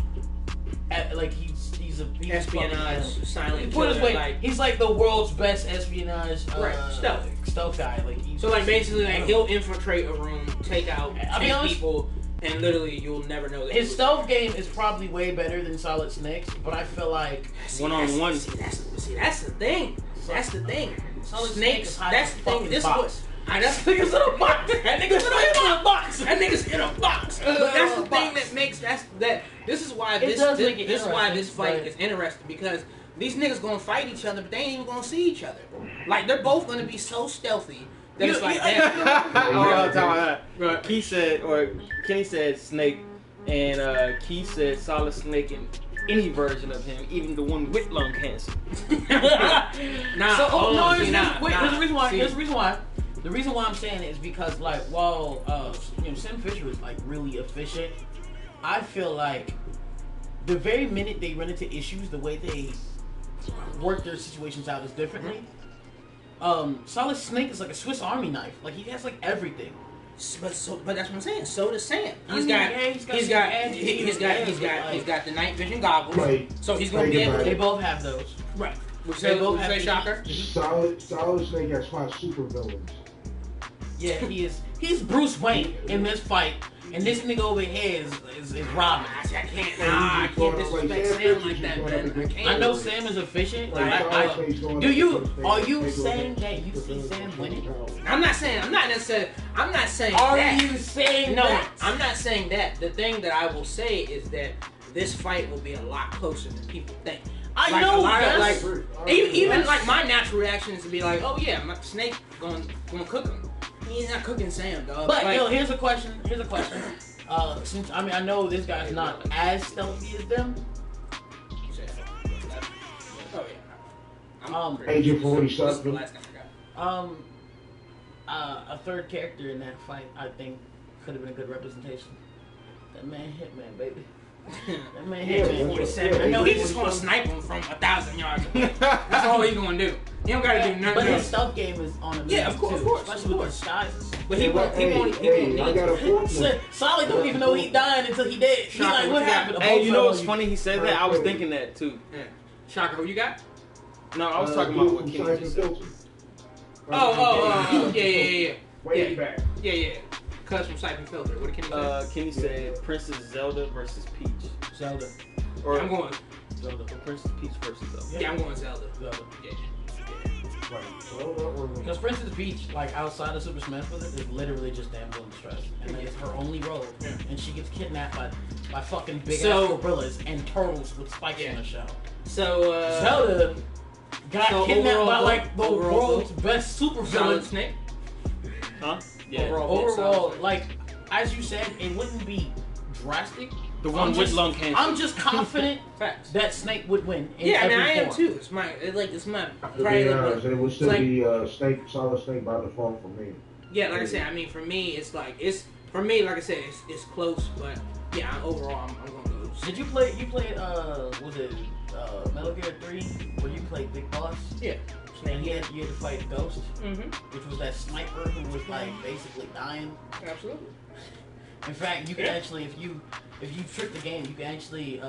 He's a espionage silent killer. Like, he's like the world's best espionage stealth guy. Like basically he'll infiltrate a room, take out 10 people, and literally you'll never know that. His stealth game is probably way better than Solid Snake's, but I feel like one-on-one. That's the thing. That's the thing. Solid Snakes. That's the thing. This box. That's niggas in a box. That nigga's in a box. That nigga's in a box. But that's the thing that makes that. This is why this fight is interesting, because these niggas gonna fight each other, but they ain't even gonna see each other. Like they're both gonna be so stealthy that it's like that. Kenny said Snake, and Keith said Solid Snake in any version of him, even the one with lung cancer. The reason why I'm saying it is because, like, while Sam Fisher is like really efficient, I feel like the very minute they run into issues, the way they work their situations out is differently. Solid Snake is like a Swiss Army knife. Like he has like everything. But that's what I'm saying. So does Sam. He's got the night vision goggles. Right. So he's gonna be able. They both have those. Right. They both have Shocker. Solid Snake has 5 super villains. Yeah, he's Bruce Wayne in this fight, and this nigga over here is Robin. I can't disrespect Sam like that, man. I know Sam is efficient. Are you saying that you see Sam winning? I'm not saying that. You saying no, that? I'm not saying that. The thing that I will say is that this fight will be a lot closer than people think. I know. Even like my natural reaction is to be like, oh yeah, my Snake gonna cook him. He's not cooking Sam, dog. But here's a question. Since I know this guy's not as stealthy as them. Oh yeah. Agent 47. A third character in that fight, I think, could have been a good representation. That man Hitman, baby. That man Hitman 47. I know he's just gonna snipe him from 1,000 yards away. That's all he's gonna do. He don't gotta do nothing. But his stealth game is on him. Yeah, of course, especially with disguises. But he won't. I got a fourth one. Solid don't even know he died until he dead. He's like, what happened? Hey, you know what's funny? He said that. I was thinking that too. Yeah. Shocker, who you got? No, I was talking about what Kenny just said. Yeah. Way back. Yeah. Cuz from Siphon Filter. What did Kenny say? Kenny said Princess Zelda versus Peach. Zelda. Or I'm going Zelda. Princess Peach versus Zelda. Yeah, I'm going Zelda. Yeah. Because Princess Peach, like outside of Super Smash Bros., is literally just damsel in distress, and it's her only role. Yeah. And she gets kidnapped by fucking big ass gorillas and turtles with spikes on her shell. So Zelda got kidnapped by like the world's best super villain. Snake. Huh? Yeah. Overall, like as you said, it wouldn't be drastic. The one with lung cancer. I'm just confident that Snake would win. I am too. It's my it would still be Solid Snake by default for me. Yeah, like I said, I mean for me, it's for me, like I said, it's close, but yeah, overall, I'm gonna go. Did you play? Was it Metal Gear 3 where you played Big Boss? Yeah. And you had to fight Ghost, mm-hmm. which was that sniper who was like basically dying. Absolutely. In fact, you can actually, if you trick the game, you can actually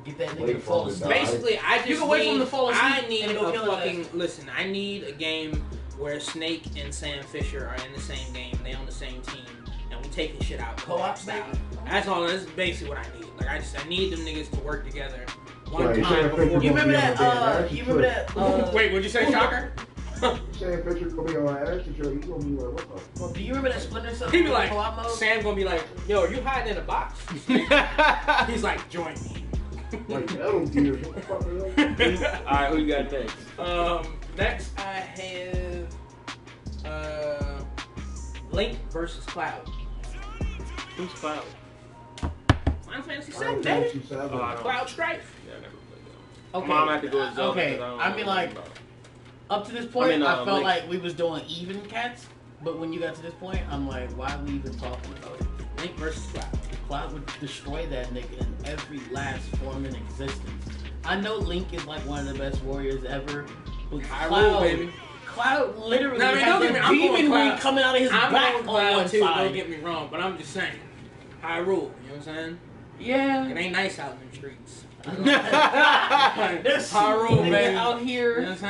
get that nigga to fall asleep. Basically, you can wait for him to fall asleep. I need I need a game where Snake and Sam Fisher are in the same game, they on the same team, and we taking shit out co-op style. That's all. That's basically what I need. Like I need them niggas to work together. One time before. You remember that? Wait, what'd you say, Shocker? Sam Fisher gonna be on ass and you gonna be like, what the fuck? Do you remember that Splinter Cell? He be like, Sam gonna be like, yo, are you hiding in a box? He's like, join me. Like Metal Gear, what the fuck is that? Alright, who you got next? Next I have Link versus Cloud. Who's Cloud? Final Fantasy 7, baby. Cloud Strife. Yeah, I never played that. Okay. Mom had to go to Zelda. Okay, I mean like, up to this point, I felt like we was doing even cats, but when you got to this point, I'm like, why are we even talking about it? Link versus Cloud. Cloud would destroy that nigga in every last form in existence. I know Link is like one of the best warriors ever, but Cloud, baby. Cloud literally has a demon wing coming out of his back on one too, side. Don't get me wrong, but I'm just saying, Hyrule, you know what I'm saying? Yeah. It ain't nice out in them streets. There's Hyrule, baby. out here. You know what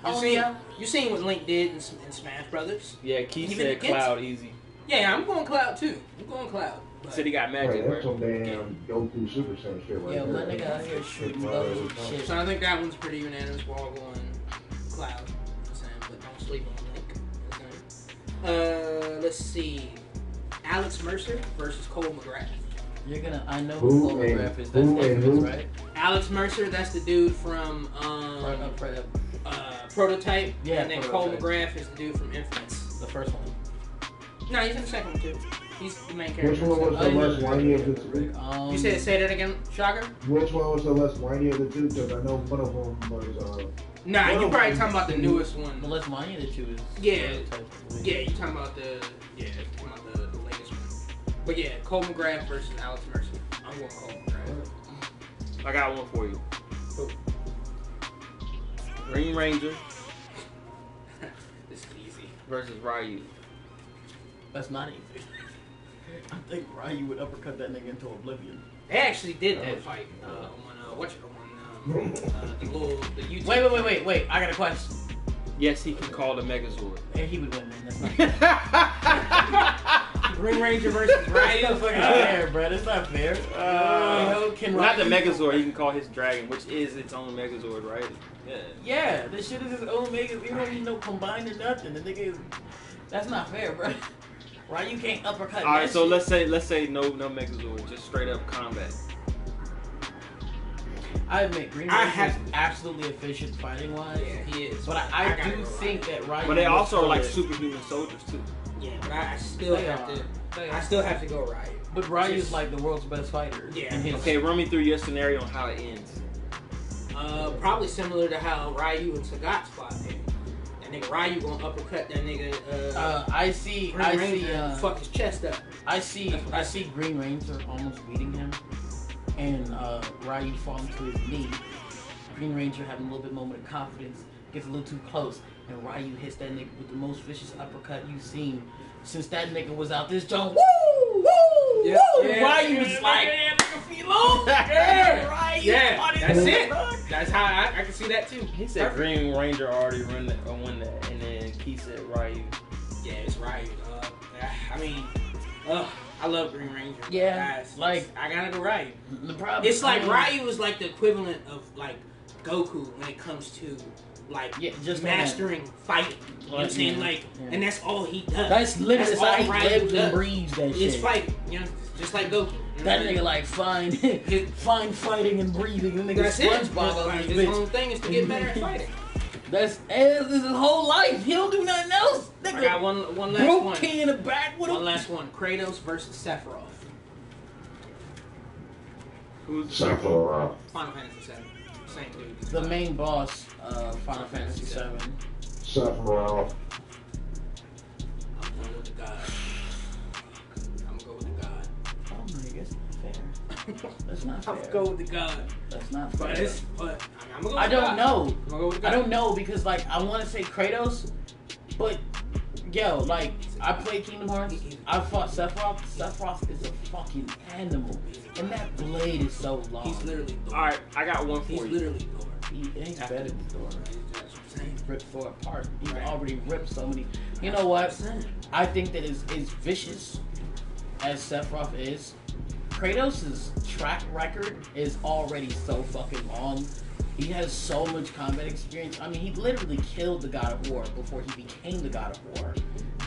I'm saying? You seen what Link did in Smash Brothers? Yeah, Keith said Cloud easy. Yeah, I'm going Cloud too. I'm going Cloud. He said he got magic. That's some damn Goku Super Saiyan shit right there. Yeah, my nigga out here shooting those and shit. So I think that one's pretty unanimous. We're all going Cloud. You know what I'm saying? But don't sleep on Link. You know what I'm saying? Let's see. Alex Mercer versus Cole McGrath. I know who Cole McGrath is. That's Infamous, right? Alex Mercer, that's the dude from Prototype. Yeah, and then Cole McGrath is the dude from Infamous. The first one. No, he's in the second one too. He's the main character. Which one was the less whiny of the two? You said, say that again, Shocker? Which one was the less whiny of the two? Because I know one of them was. Nah, you probably talking about the newest one. The less whiny of the two is. Yeah, you talking about the latest one. But yeah, Cole McGrath versus Alex Mercer. I'm going Cole McGrath. I got one for you. Cool. Green Ranger This is easy. versus Ryu. That's not easy. I think Ryu would uppercut that nigga into oblivion. They actually did that fight on the YouTube. Wait. I got a question. Yes, he can call the Megazord. And he would win, man. That's not fair. Green Ranger versus Ryu. That's not fucking fair, bro. That's not fair. Not the Megazord. He can call his dragon, which is its own Megazord, right? Yeah, this shit is his own Megazord. You don't need no combined or nothing. The nigga is... That's not fair, bro. Ryu can't uppercut. All right, so shit. let's say no Megazord, just straight up combat. I admit, Green Ranger is absolutely efficient fighting wise. Yeah, he is. But I do think that Ryu. But they also are like superhuman soldiers too. Yeah, but I still have to go Ryu. But Ryu's like the world's best fighter. Yeah. Okay, run me through your scenario on how it ends. Probably similar to how Ryu and Sagat's fought. That nigga Ryu gonna uppercut that nigga. I see. Fuck his chest up. I see Green Ranger almost beating him, and Ryu falling to his knee. Green Ranger having a little bit moment of confidence, gets a little too close, and Ryu hits that nigga with the most vicious uppercut you've seen since that nigga was out this joint. Woo! Yeah, Ryu was like, that's it. That's how I can see that too. He said Green Ranger already won that, and then he said Ryu. Yeah, it's Ryu. I mean, I love Green Ranger. Yeah, guys, like I gotta go Ryu. The problem, It's like Ryu is like the equivalent of like Goku when it comes to like just mastering fighting. You know what I'm saying? Like, and that's all he does. That's literally all he lives and breathes that shit. It's fighting, you know, just like Goku. That nigga like fine fighting and breathing. The nigga SpongeBob on his whole thing is to get better at fighting. This is his whole life. He don't do nothing else. Nigga, I got one last one. Key in the back with one last one. Kratos versus Sephiroth. Who's Sephiroth? Final Fantasy 7. Same dude. The main boss of Final Fantasy 7. Sephiroth. I'm going with the god. I'm gonna go with the god. Oh my, that's not fair. That's not fair. I'm gonna go with the god. That's not fair. But I'm gonna go with I don't know. I'm gonna go with the god. I don't know because like I want to say Kratos, but yo, like I played Kingdom Hearts. I fought Sephiroth. Sephiroth is a fucking animal, and that blade is so long. He's literally Thor. All right, I got one for you. He's literally Thor. He's better than Thor. He's ripped Thor apart. He's already ripped so many. You know what? I think that as vicious as Sephiroth is, Kratos' track record is already so fucking long. He has so much combat experience. I mean, he literally killed the God of War before he became the God of War.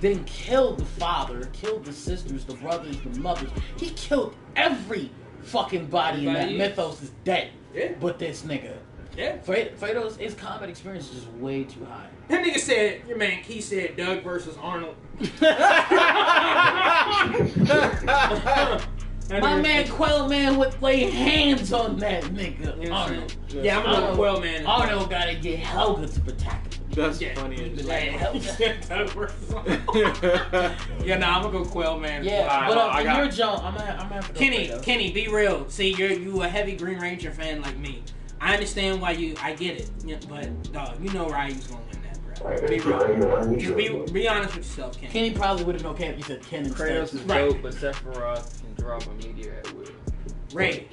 Then killed the father, killed the sisters, the brothers, the mothers. He killed every fucking body in that mythos is dead. Yeah. But this nigga. Yeah. Kratos, his combat experience is just way too high. That nigga said, your man Key said Doug versus Arnold. My man Quell Man would lay hands on that nigga. You know Arnold. Yeah, I'm gonna go Quell Man. Arnold gotta get Helga to protect him. That's funny. Doug versus Arnold. Yeah, nah, I'm gonna go Quell Man. Yeah, but your jump, I'm gonna have to go Kenny, be real. See, you a heavy Green Ranger fan like me. I understand why I get it. But dog, you know Ryu's gonna win that, bro. Be real. Just be honest with yourself, Kenny. Kenny probably would have known Kenny. You said Kenny. Kratos is dope, but Sephiroth can drop a meteor at will. Ray.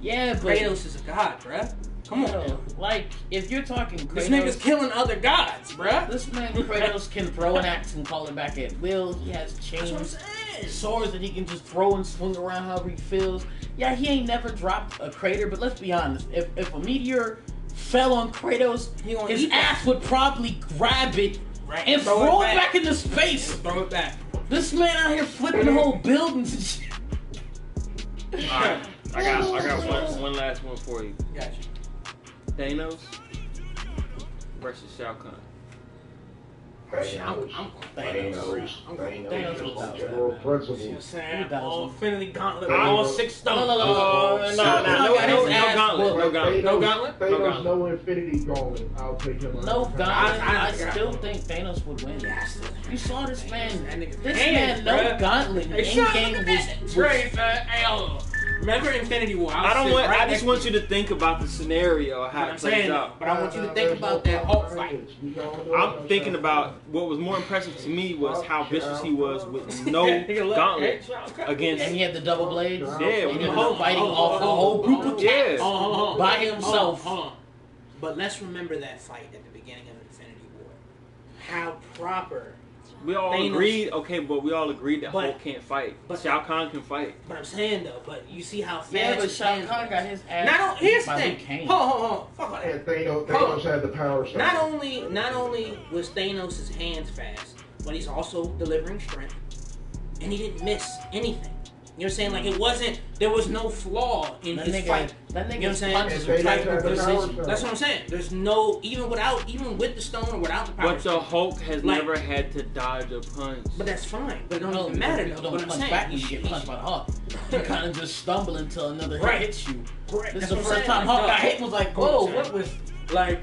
Yeah, but Kratos is a god, bruh. Come on. Like, if you're talking Kratos... This nigga's killing other gods, bruh. This man Kratos can throw an axe and call it back at will. He has chains, That's what I'm saying. swords that he can just throw and swing around however he feels. Yeah, he ain't never dropped a crater, but let's be honest. If a meteor fell on Kratos, his ass would probably grab it and throw it back into space. Throw it back. This man out here flipping whole buildings and shit. Alright, I got one last one for you. Gotcha. Thanos versus Shao Kahn. I'm General principle. all Infinity Gauntlet, all 6 stones. No gauntlet. Thanos, no Infinity Gauntlet. I'll take him. No gauntlet. I still think Thanos would win. You saw this man. This man, no gauntlet. In game was Remember Infinity War? I just want you to think about the scenario, how it plays out. But I want you to think about that Hulk fight. I'm thinking about what was more impressive to me was how vicious he was with no gauntlet against. And he had the double blades. Yeah, and he was fighting off a whole group of cats by himself. Hold on. But let's remember that fight at the beginning of Infinity War. How proper. We all Thanos. agreed, okay, but we all agreed that Hulk can't fight. But Shao Kahn can fight. But I'm saying though, but you see how fast. Yeah, but Shao Kahn got his ass. Not here's the by thing. Luke Cage. Hold on. Fuck And that. Thanos had the power shot. Not only was Thanos' hands fast, but he's also delivering strength, and he didn't miss anything. You know what I'm saying? Like it wasn't. There was no flaw in his fight. That You know what I'm nigga's punches saying? are tight with precision. That's what I'm saying. There's no even with the stone or without the power. But the Hulk has never had to dodge a punch. But that's fine. But it don't even matter though. Don't But I'm punch saying back when you get punched by the Hulk. You kind of just stumble until another hit hits you. Correct. This is That's the what first I'm time saying. Hulk got hit and was like, whoa, what was... Like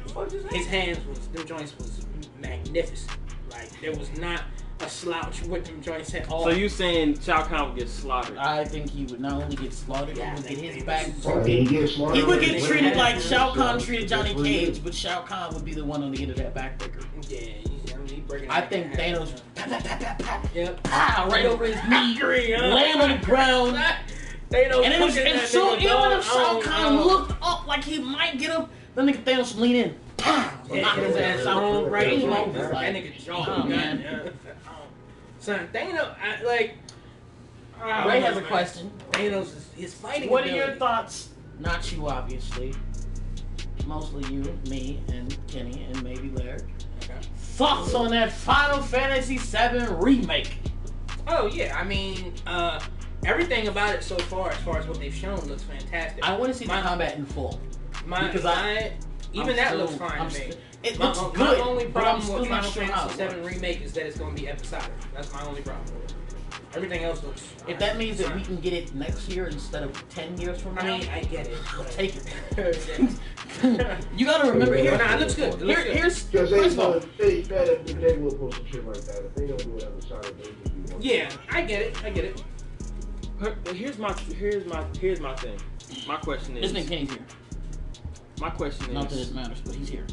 his hands them joints was magnificent. Like there was not a slouch with them joints at all. So you saying Shao Kahn would get slaughtered? I think he would not only get slaughtered, he would get his back He broken. gets slaughtered. He would get treated like Shao Kahn treated Johnny Cage, but Shao Kahn would be the one on the end of that backbreaker. Yeah, he breaking. I think Thanos Yep. right over his knee, laying on the ground. Thanos And even if Shao Kahn looked up like he might get up, then nigga Thanos lean in. Knock his ass out. Right, Game that over. nigga jaw, Oh, man. Son, Thanos, Ray has a question. Thanos is fighting. What are your thoughts? Not you, obviously. Mostly you, me, and Kenny, and maybe Larry. Okay. Thoughts on that Final Fantasy VII remake? Oh yeah, I mean, everything about it so far, as what they've shown, looks fantastic. I want to see the combat in full. Even that looks fine to me. It looks good. My only but I'm problem still with not Final sure how. Fantasy VII Remake is that it's going to be episodic. That's my only problem with it. Everything else looks. If that means that we can get it next year instead of 10 years from now, I mean, I get it. I'll take it. You gotta remember here. Nah, it looks good. Here's Because first of all, they will pull some shit like that. If they don't do it episodic, they can do one. Yeah, I get it. Here's my thing. My question is. this nigga Kenny's here. My question Not that is. it matters, but he's here.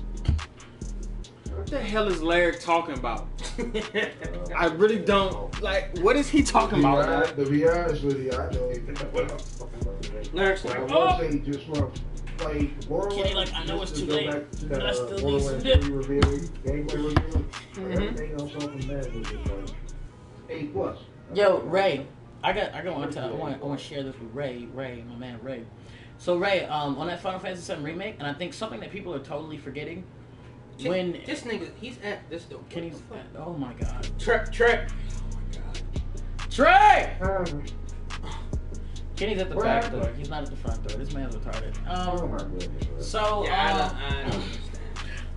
What the hell is Larry talking about? I really don't. Like, what is he talking about? To be honest with you, I don't even know what I'm talking about. Lyric's I like, will say just from like Kenny, like, I know it's too late, but I still need Borderlands some 3 dip. review, gameplay review, everything else on from that was just like A+. Yo, Ray, I want to share this with Ray, my man Ray. So Ray, on that Final Fantasy VII remake, and I think something that people are totally forgetting, when this nigga, he's at this door. Kenny's, oh my god, Trey. Trey. Kenny's at the back door. He's not at the front door. This man's retarded. Oh my goodness. So, I don't understand.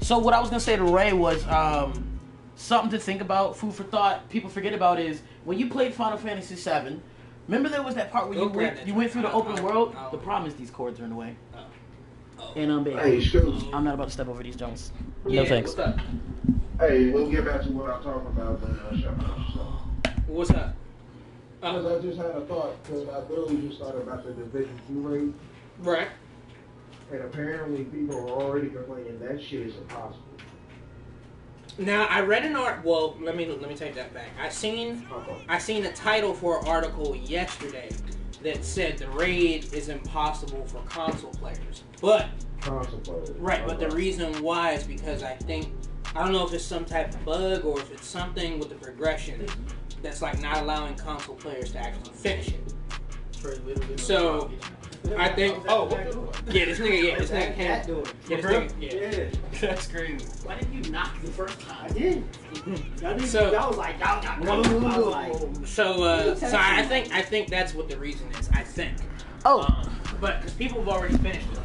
So what I was gonna say to Ray was something to think about, food for thought. People forget about is when you played Final Fantasy VII. Remember there was that part where you went through the open world. The problem is these cords are in the way. And I'm big. Hey, Scoops. I'm not about to step over these Jones. Yeah, No thanks. What's up? Hey, we'll get back to what I'm talking about when shut up. What's up? Because I just had a thought, because I literally just thought about the Division 2 raid, Right. and apparently people are already complaining that shit is impossible. Now I read an art. Well, let me take that back. I seen a title for an article yesterday that said the raid is impossible for console players. But Console players. right, but the reason why is because I don't know if it's some type of bug or if it's something with the progression that's like not allowing console players to actually finish it. So I think this nigga can't do it. That's crazy. Why didn't you knock the first time? I did. So I was like, So I think that's what the reason is. I think. But because people have already finished it.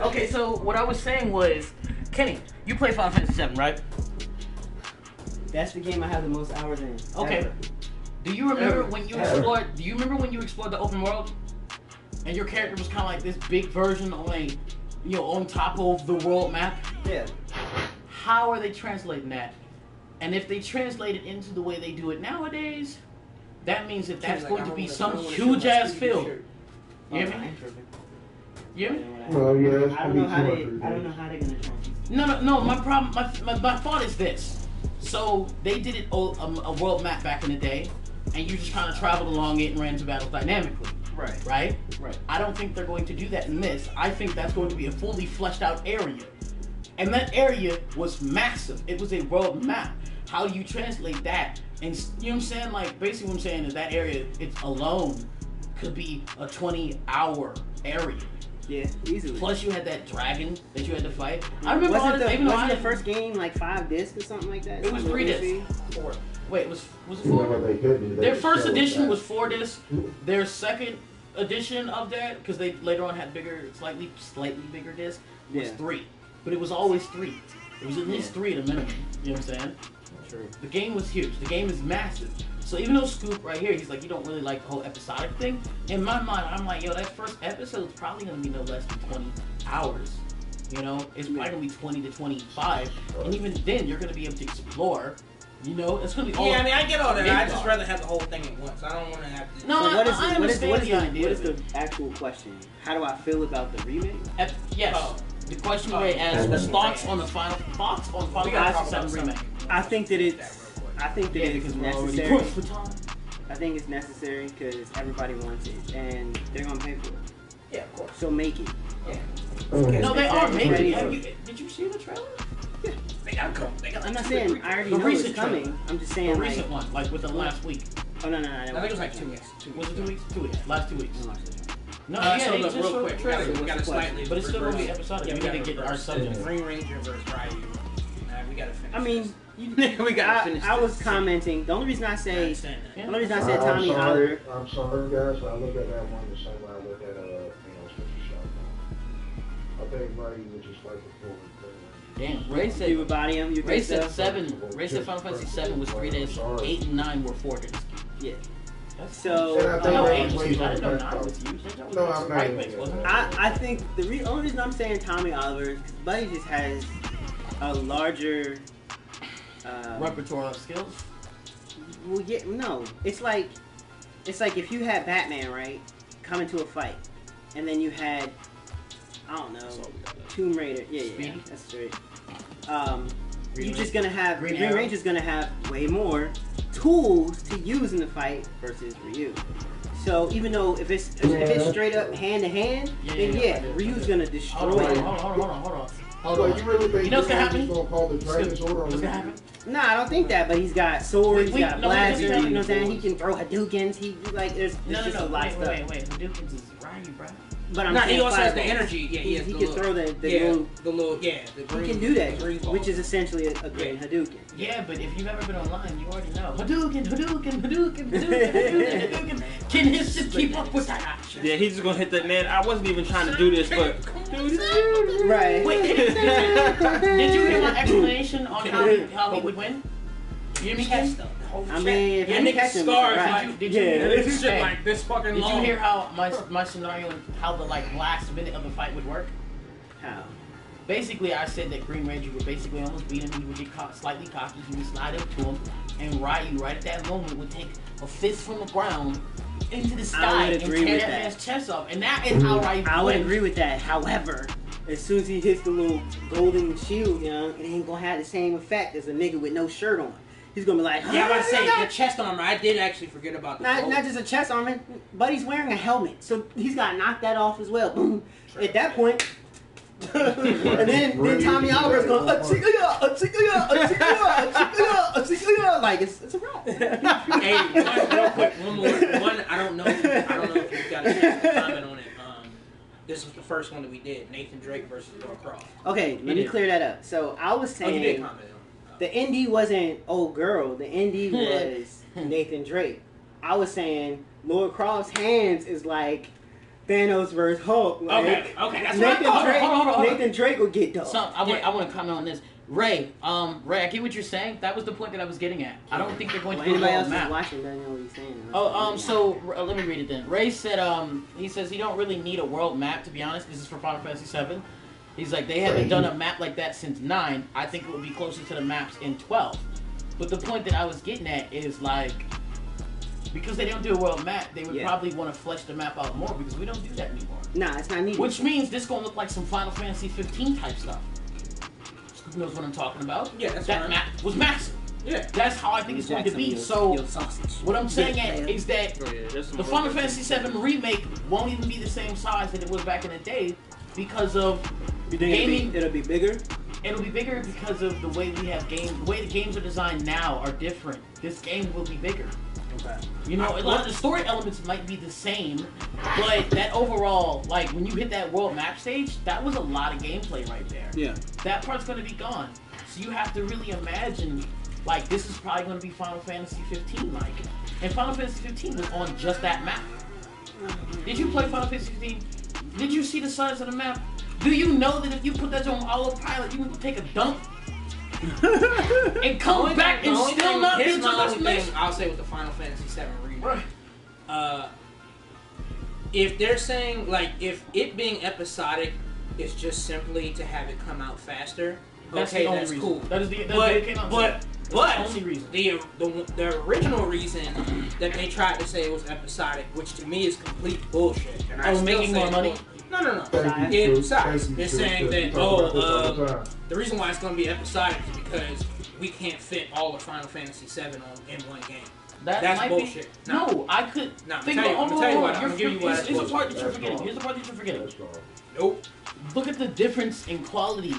Okay, so what I was saying was, Kenny, you play Final Fantasy VII, right? that's the game I have the most hours in. Okay. Ever. Do you remember when you explored? Do you remember when you explored the open world, and your character was kind of like this big version on top of the world map? Yeah. How are they translating that? And if they translate it into the way they do it nowadays, that means that that's Like, going to be some huge ass field. You hear me? You hear me? Well, yeah, I don't know how they're gonna change. No. My problem, my thought is this. So they did it a world map back in the day, and you just kind of traveled along it and ran into battles dynamically. Right. I don't think they're going to do that in this. I think that's going to be a fully fleshed out area, and that area was massive. It was a world map. How do you translate that? And you know what I'm saying? Like basically, what I'm saying is that area, it's alone, could be a 20-hour area. Yeah, easily. Plus, you had that dragon that you had to fight. I remember wasn't the first game like 5 discs or something like that? It was 3 discs. 4. Wait, was it 4? Yeah, Their first edition was 4 discs. Their second edition of that, because they later on had slightly bigger discs, was 3. But it was always 3. It was at least 3 at a minimum. You know what I'm saying? True. The game was huge. The game is massive. So even though Scoop right here, he's like, you don't really like the whole episodic thing. In my mind, I'm like, yo, that first episode is probably gonna be no less than 20 hours. You know, it's probably gonna be 20 to 25, and even then, you're gonna be able to explore. You know, it's gonna be all. Yeah, I mean, I get all that. I just rather have the whole thing at once. I don't want to have to. No, so what is the actual question? How do I feel about the remake? Yes. The question Ray asked: thoughts on Final Fantasy VII remake? I think that it's necessary. I think it's necessary because everybody wants it and they're gonna pay for it. Yeah, of course. So make it. Yeah. No, they are making it. Did you see the trailer? Yeah. They gotta come. I'm not saying I already know it's coming. I'm just saying the recent one, like within the last week. Oh no. I think it was like 2 weeks. Was it 2 weeks? 2 weeks. Last 2 weeks. No, so look, real quick, we got to slightly, but it's still gonna be episodic. We need to get our subject. Green Ranger versus Ryu. We gotta finish. I mean, we gotta finish. I was commenting. The only reason I said I'm Tommy Oliver. I'm sorry, guys. I look at that one the same way I look at Switcher Shot. I think Ryu was just like a forward thing. Damn, Ray said You would body him. Ray said 7. Ray said Final Fantasy 7 was 3 days. 8 and 9 were 4 days. Yeah. I So didn't know 8 was used. No, I'm not. I think the only reason I'm saying Tommy Oliver is because Buddy just has a larger repertoire of skills. Well, yeah, no. It's like if you had Batman, right, come into a fight, and then you had, I don't know, Tomb Raider. Yeah, that's straight. You're just gonna have Green Ranger's gonna have way more tools to use in the fight versus Ryu. So even though if it's straight up hand to hand, then Ryu's gonna destroy it. Hold on. You really think what's gonna happen? Gonna call the Dragon Sword on What's gonna happen? Nah, I don't think that. But he's got swords, he's got blasters. You know what I'm saying? He can throw Hadoukens. There's just a lot of stuff. Wait. Hadoukens is Ryu, bro. But I'm saying he also has the energy. Yeah, he can throw the little. He can do that, which is essentially a green Hadouken. Yeah, but if you've ever been online, you already know. Hadouken. Can his shit keep up with that? Yeah, he's just gonna hit that man. I wasn't even trying to do this, but right. Wait, did you hear my explanation on how he would win? You hear me catch stuff? I mean, if you catch him, scars, right. Did you hear this shit like this fucking long? Did you hear how my scenario and how the last minute of the fight would work? How? Basically, I said that Green Ranger would basically almost beat him. He would get slightly cocky. He would slide up to him, and Ryu, right at that moment, would take a fist from the ground into the sky and tear that man's chest off. And that is how Ryu I would agree with that. However, as soon as he hits the little golden shield, it ain't gonna have the same effect as a nigga with no shirt on. He's gonna be like, yeah, I was about to say the chest armor. I did actually forget about the not just a chest armor, but he's wearing a helmet, so he's got to knock that off as well. Boom. At that point, and then Tommy Oliver's going like it's a wrap. Hey, real quick, one more. I don't know if you've got a chance to comment on it. This was the first one that we did, Nathan Drake versus Lara Croft. Okay, let me clear that up. So I was saying, you did comment on it. The indie wasn't old girl. The indie was Nathan Drake. I was saying Lara Croft's hands is like Thanos versus Hulk. Like, okay, that's what Nathan Drake will get done. I want to comment on this. Ray, I get what you're saying. That was the point that I was getting at. I don't think they're going to do a world map. Watching doesn't know what he's saying. So let me read it then. Ray said, he says he don't really need a world map, to be honest. This is for Final Fantasy VII. He's like, they haven't done a map like that since 9. I think it would be closer to the maps in 12. But the point that I was getting at is like, because they don't do a world map, they would probably want to flesh the map out more because we don't do that anymore. Nah, it's not needed. Which means this gonna look like some Final Fantasy 15 type stuff. Who knows what I'm talking about? Yeah, that's that right. map was massive. Yeah, that's how I think it's going to be. So what I'm saying is that the Final Fantasy 7 remake won't even be the same size that it was back in the day because of gaming. It'll be bigger. It'll be bigger because of the way we have games. The way the games are designed now are different. This game will be bigger. Okay. You know, a lot of the story elements might be the same, but that overall, like when you hit that world map stage, that was a lot of gameplay right there. Yeah. That part's going to be gone. So you have to really imagine, like, this is probably going to be Final Fantasy 15 like. And Final Fantasy 15 was on just that map. Did you play Final Fantasy 15? Did you see the size of the map? Do you know that if you put that on autopilot, you can take a dump and come back and still not get to the destination? I'll say with the Final Fantasy 7 remake. Right. If they're saying, like, if it being episodic is just simply to have it come out faster, that's cool. That is the only reason. The original reason that they tried to say it was episodic, which to me is complete bullshit. And I making more money? No. It's size. They're saying that the reason why it's going to be episodic is because we can't fit all of Final Fantasy 7 in one game. That's bullshit. No, I could. No, I'm tell you what. I'm gonna give you what. Here's the part that you're forgetting. Here's the part that you're forgetting. Nope. Look at the difference in quality.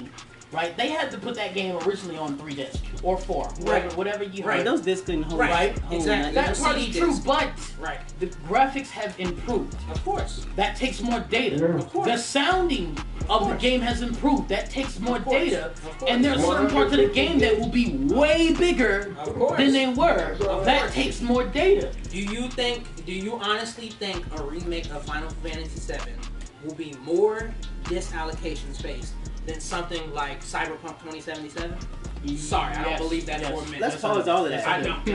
Right, they had to put that game originally on 3 discs or 4, whatever you. Right, those discs couldn't hold. Right, exactly. That part is true, but right, the graphics have improved. Of course, that takes more data. Yeah. Of course, the sounding of the game has improved. That takes more data, and there are certain parts of the game that will be way bigger than they were. That takes more data. Do you honestly think a remake of Final Fantasy 7 will be more disc allocation space than something like Cyberpunk 2077? Sorry, I don't believe that for a minute. Let's pause all of that. I don't.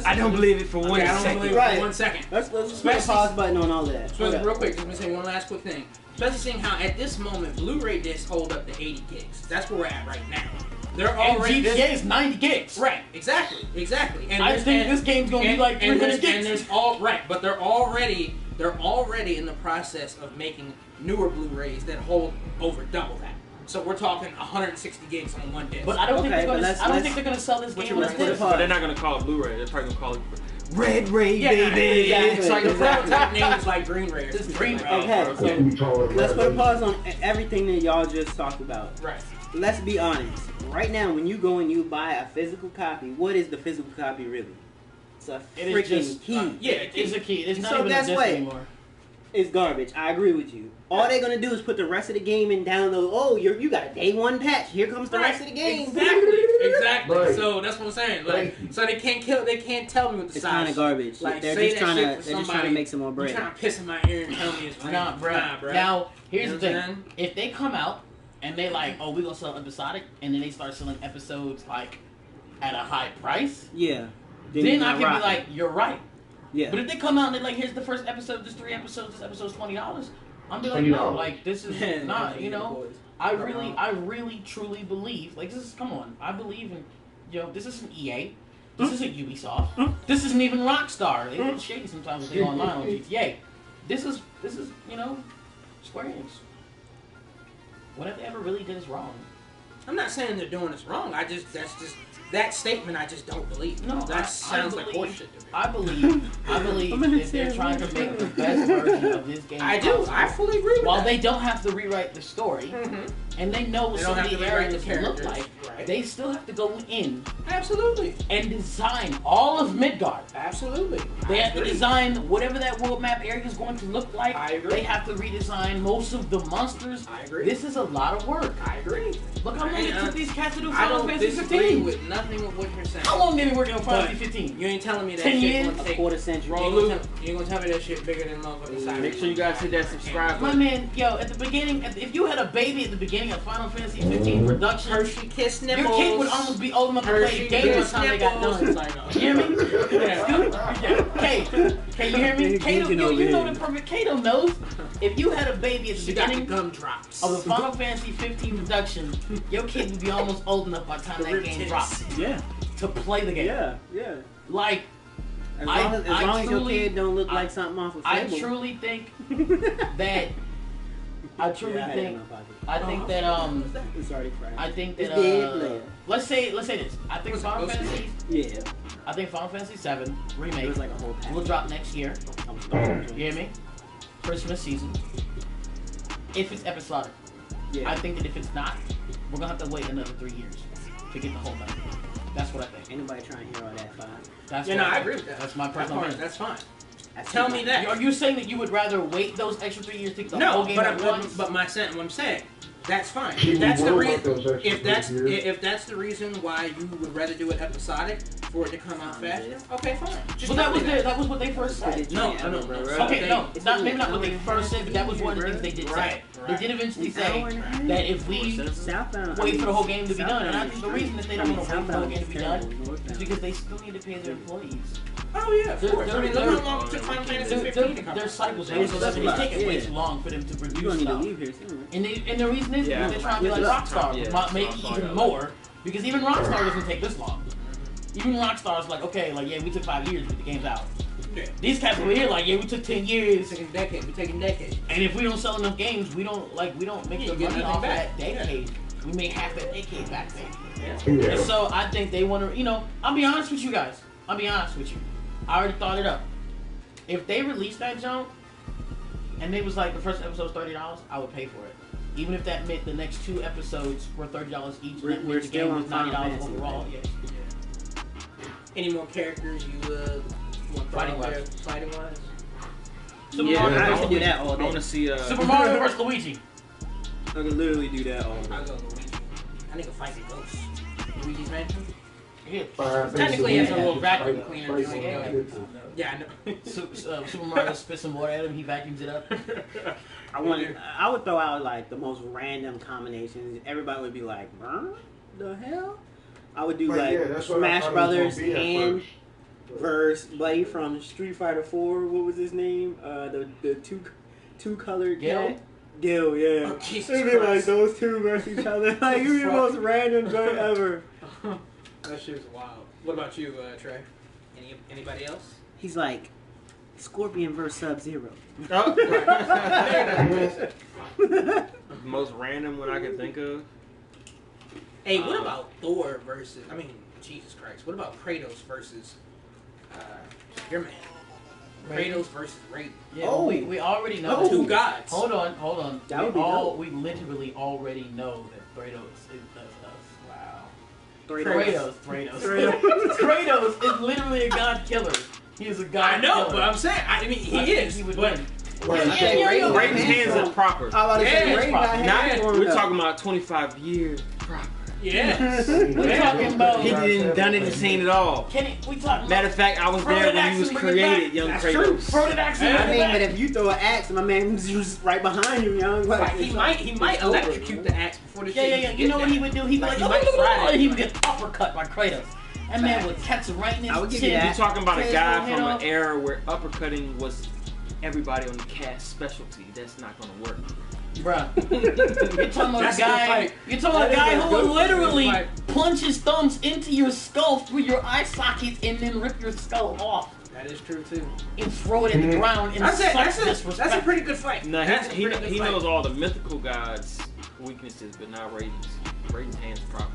I don't believe it for 1 second. I don't believe it for 1 second. Let's put a pause button on all of that. Real quick, just gonna say one last quick thing. Especially seeing how at this moment Blu-ray discs hold up to 80 gigs. That's where we're at right now. They're already GTA is 90 gigs. Right, exactly. And I think this game's gonna be like 300 gigs. And there's all right, but they're already in the process of making newer Blu-rays that hold over double that. So we're talking 160 gigs on one disc. But I don't think they're gonna sell this game as this. But they're not gonna call it Blu-ray. They're probably gonna call it Red Ray, baby. It's like the prototype name is like Green Ray. This is Green Ray. Okay, so let's put a pause on everything that y'all just talked about. Right. Let's be honest. Right now, when you go and you buy a physical copy, what is the physical copy really? It's a freaking key. It is a key. It's not so even a disc anymore. It's garbage. I agree with you. All they're gonna do is put the rest of the game and download. Oh, you got a day 1 patch. Here comes the rest of the game. Exactly. Right. So that's what I'm saying. Like, so they can't tell me what the it's size. kind of garbage. Like, they're just trying to make some more bread. You're trying to piss in my ear and tell me it's Nah, bro. Now here's the thing. If they come out and they like, oh, we gonna sell episodic, and then they start selling episodes like at a high price, then I can be like, you're right. Yeah. But if they come out and they're like, here's the first episode, there's 3 episodes, this episode's $20, I'm be like, no, like this is not, you know. I really truly believe, like this is, come on, I believe in, this isn't EA, this isn't Ubisoft, this isn't even Rockstar. They get shady sometimes when they go online on GTA. This is Square Enix. What if they ever really did this wrong? I'm not saying they're doing this wrong. That statement I just don't believe. No, that sounds like horseshit to me. I believe that they're trying to make the best version of this game. I do. I fully agree with While that. they don't have to rewrite the story, and they know what some of the areas look like, they still have to go in. Absolutely. And design all of Midgard. Absolutely. They have to design whatever that world map area is going to look like. I agree. They have to redesign most of the monsters. I agree. This is a lot of work. I agree. Look how long it took these cats to do I Final don't Fantasy disagree 15. with nothing of what you're saying. How long they been working on Final Fantasy 15? You ain't telling me that 10 shit years? gonna take A quarter century. You ain't gonna tell me that shit bigger than motherfucking Cyberpunk. Make sure you guys hit that subscribe My button. man, at the beginning, if you had a baby at the beginning of Final Fantasy 15 production, Hershey kiss nipples. your kid would almost be old enough to play games by the time they got done. You hear me? Kay, you hear me? Kato, you know the perfect. Kato knows. If you had a baby at the beginning gumdrops of the Final Fantasy 15 production, your kid would be almost old enough by the time that game drops. Yeah. To play the game. Yeah. Like, As long as your kid don't look like something off of I Fable. truly think that. I think that let's say this. I think Final Fantasy. Yeah. I think Final Fantasy 7 remake It was like a whole pack. will drop next year. You hear me? Christmas season. If it's episodic. Yeah. I think that if it's not, we're gonna have to wait another 3 years to get the whole thing. That's what I think. Anybody trying to hear all that fine? That's I agree with that. That's my personal opinion. That's fine. Tell me that. Are you saying that you would rather wait those extra 3 years to get the whole game at once? But what I'm saying, that's fine. If that's the reason, if that's the reason why you would rather do it episodic for it to come out faster, okay, fine. But that was what they first said. No. Okay, no, it's not maybe not what they first said, but that was one of the things they did say. They did eventually say that if we wait for the whole game to be done, and I think the reason that they don't want to wait for the whole game to be done is because they still need to pay their employees. Oh yeah, of course. I mean, look how long it took Final Fantasy 15 to come. Their cycles are taking way too long for them to produce stuff. And the reason is because they're trying to be like Rockstar, maybe even more, because even Rockstar doesn't take this long. Even Rockstar's like, okay, like yeah, we took 5 years to get the games out. Yeah. These cats over here like, yeah, we took 10 years. We're taking decades. And if we don't sell enough games, we don't make the money off of that decade. We make half that decade back then. And so I think they want to, I'll be honest with you guys. I already thought it up. If they released that junk, and they was like the first episode's $30, I would pay for it. Even if that meant the next 2 episodes were $30 each, and that meant the game was $90 overall. Yeah. Any more characters you want fighting wise? I can do that all day. I want to see Super Mario vs. Luigi. I can literally do that all day. I'll go Luigi. I think a fight the ghost. Luigi's Mansion. Yeah. Technically, it's a little vacuum cleaner. Yeah, I know. Super Mario spits some water at him. He vacuums it up. I would throw out like the most random combinations. Everybody would be like, "Huh? The hell?" I would do Smash Brothers and verse Buddy from Street Fighter 4. What was his name? The two colored cat. Gil, yeah. Oh, Jesus It'd be like those two versus each other. Like it'd be the most random joint ever. That shit's wild. What about you, Trey? Anybody else? He's like Scorpion versus Sub-Zero. Oh, the most random one I can think of. Hey, what about Thor versus? I mean, Jesus Christ. What about Kratos versus your man? Kratos versus Raiden. Yeah, we already know. Two gods. Hold on. That would be dope. We literally already know that Kratos is wow. Kratos. Kratos is literally a god killer. He is a god. I know, killer. but I'm saying, he is. He would but win. Raven's hands are proper. We're talking about 25 years proper. Yeah. We're talking about. He didn't done it and seen it all. Matter of fact, I was there when he was created, young Kratos. I mean, but if you throw an axe, my man's just right behind you, young. Like, he might electrocute the axe before the shit. Yeah. You know what he would do? He'd be like, he would get uppercut by Kratos. That man would catch it right in his chin. You're talking about a guy from an era where uppercutting was everybody on the cast specialty. That's not gonna work. Bruh. You're talking about a guy who will literally punch his thumbs into your skull through your eye sockets and then rip your skull off. That is true too. And throw it in the ground and that's a pretty good fight. No, he knows all the mythical gods' weaknesses, but not Raiden's. Raiden's hands proper.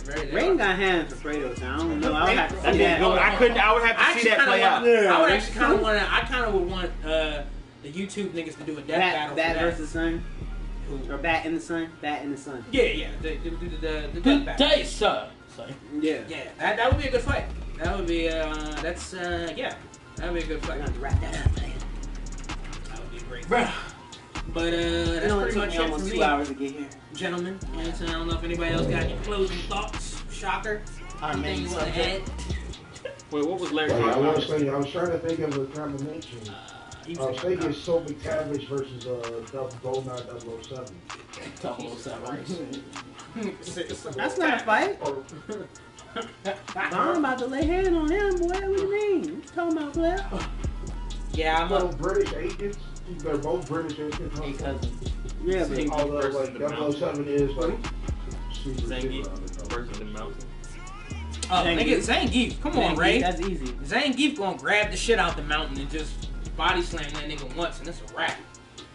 Raiden got hands for Kratos. I don't know. I would have to see that. I would have to see that play out. I would actually kind of want to. I kind of would want the YouTube niggas to do a death battle. Bat versus Sun. Or Bat in the Sun. Bat in the Sun. Yeah. The death battle. Day, sir. Yeah. That would be a good fight. That would be that would be a good fight. We're gonna wrap that up, man. That would be a great Bruh. But that's pretty much it for almost me. 2 hours to get here. Gentlemen, I don't know if anybody else got any closing thoughts. Shocker. Anything you want to add? Wait, what was Larry? I was trying to think of a combination. I was thinking Soul McTavish versus GoldenEye 007. That's not a fight. I'm about to lay hands on him, boy. What do you mean? What you talking about, player? Yeah, I'm British agents. They're both British agents. Hey, cousin. Yeah, but although like 007 is like super Zangief versus the Mountain. nigga, Zangief. Come on, Ray. That's easy. Zangief gonna grab the shit out the mountain and just body slam that nigga once, and it's a wrap.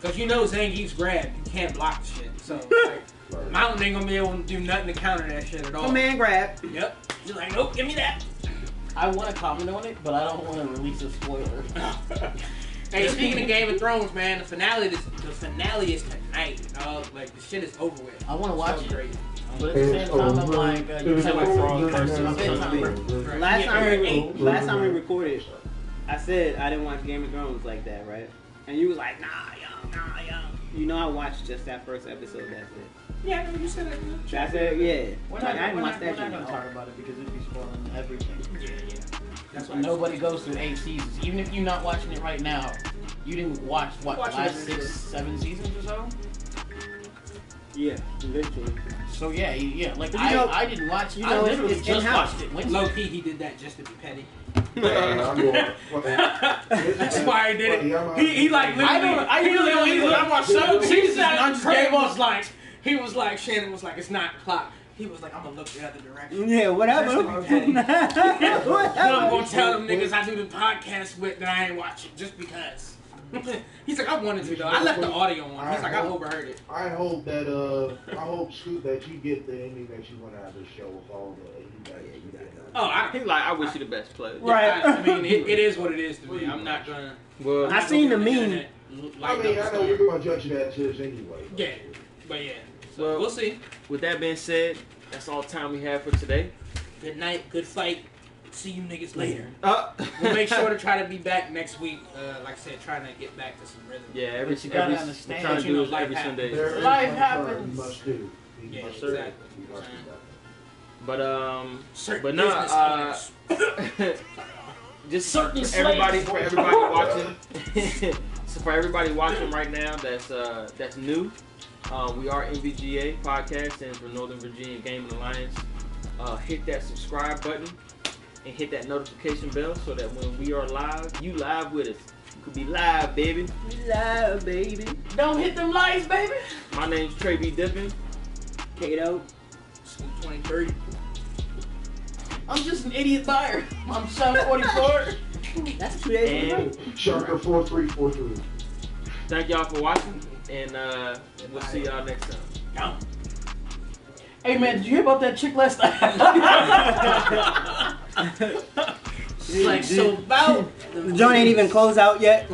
Cause you know Zangief's grab, you can't block the shit. So like, mountain ain't gonna be able to do nothing to counter that shit at all. Command grab. Yep. He's like, nope, give me that. I want to comment on it, but I don't want to release a spoiler. Hey, speaking of Game of Thrones, man, the finale is tonight, dog. Like, the shit is over with. I want to watch it. Crazy. But at the same time, I'm like, you said like Frog Person. Last time we recorded, I said I didn't watch Game of Thrones like that, right? And you was like, nah, yo. You know I watched just that first episode, that's it. Yeah, you said that. That's it, yeah. We're not going to talk about it because it'd be spoiling everything. Yeah. That's why nobody goes through 8 seasons. Even if you're not watching it right now, you didn't watch, the last 6, 7 seasons or so? Yeah, literally. So yeah. Like, But you know, I didn't watch it. you know, I literally it's just in-house. watched it Wednesday. Low key, he did that just to be petty. That's why he did it. He like literally. I'm on 7 seasons. He was like, Shannon was like, it's 9 o'clock. He was like, I'm gonna look the other direction. Yeah, whatever. Then I'm gonna tell them niggas I do the podcast with that I ain't watching just because. He's like, I wanted to though. I left the audio on. He's like, I overheard it. I hope that Scoot, that you get the ending that you want out of the show with all the He's like, I wish you the best player. Right. I mean, it is what it is to me. I'm not gonna. Well, I seen the meme. I know we're gonna judge you that to anyway. Yeah, but yeah. So Well, we'll see. with that being said, that's all the time we have for today. Good night, good fight. See you niggas later. We'll Make sure to try to be back next week. Like I said, trying to get back to some rhythm. Yeah, But every you gotta we're understand trying that, to you do know, this life every happens. Sunday. There is Life one happens. You must do. Yeah, Yes, sir. exactly. But no, just Certain for everybody watching. So for everybody watching right now, that's new. We are NVGA Podcast and for Northern Virginia Gaming Alliance. Hit that subscribe button and hit that notification bell so that when we are live, you live with us. You could be live, baby. Live, baby. Don't hit them lights, baby. My name's Trey B. Dippin. Kato. 2030. I'm just an idiot buyer. I'm 744. That's 2 days ago. Sharker 4343. Thank y'all for watching, and we'll see y'all next time. Hey man, did you hear about that chick last night? Like, so about The joint ain't even closed out yet.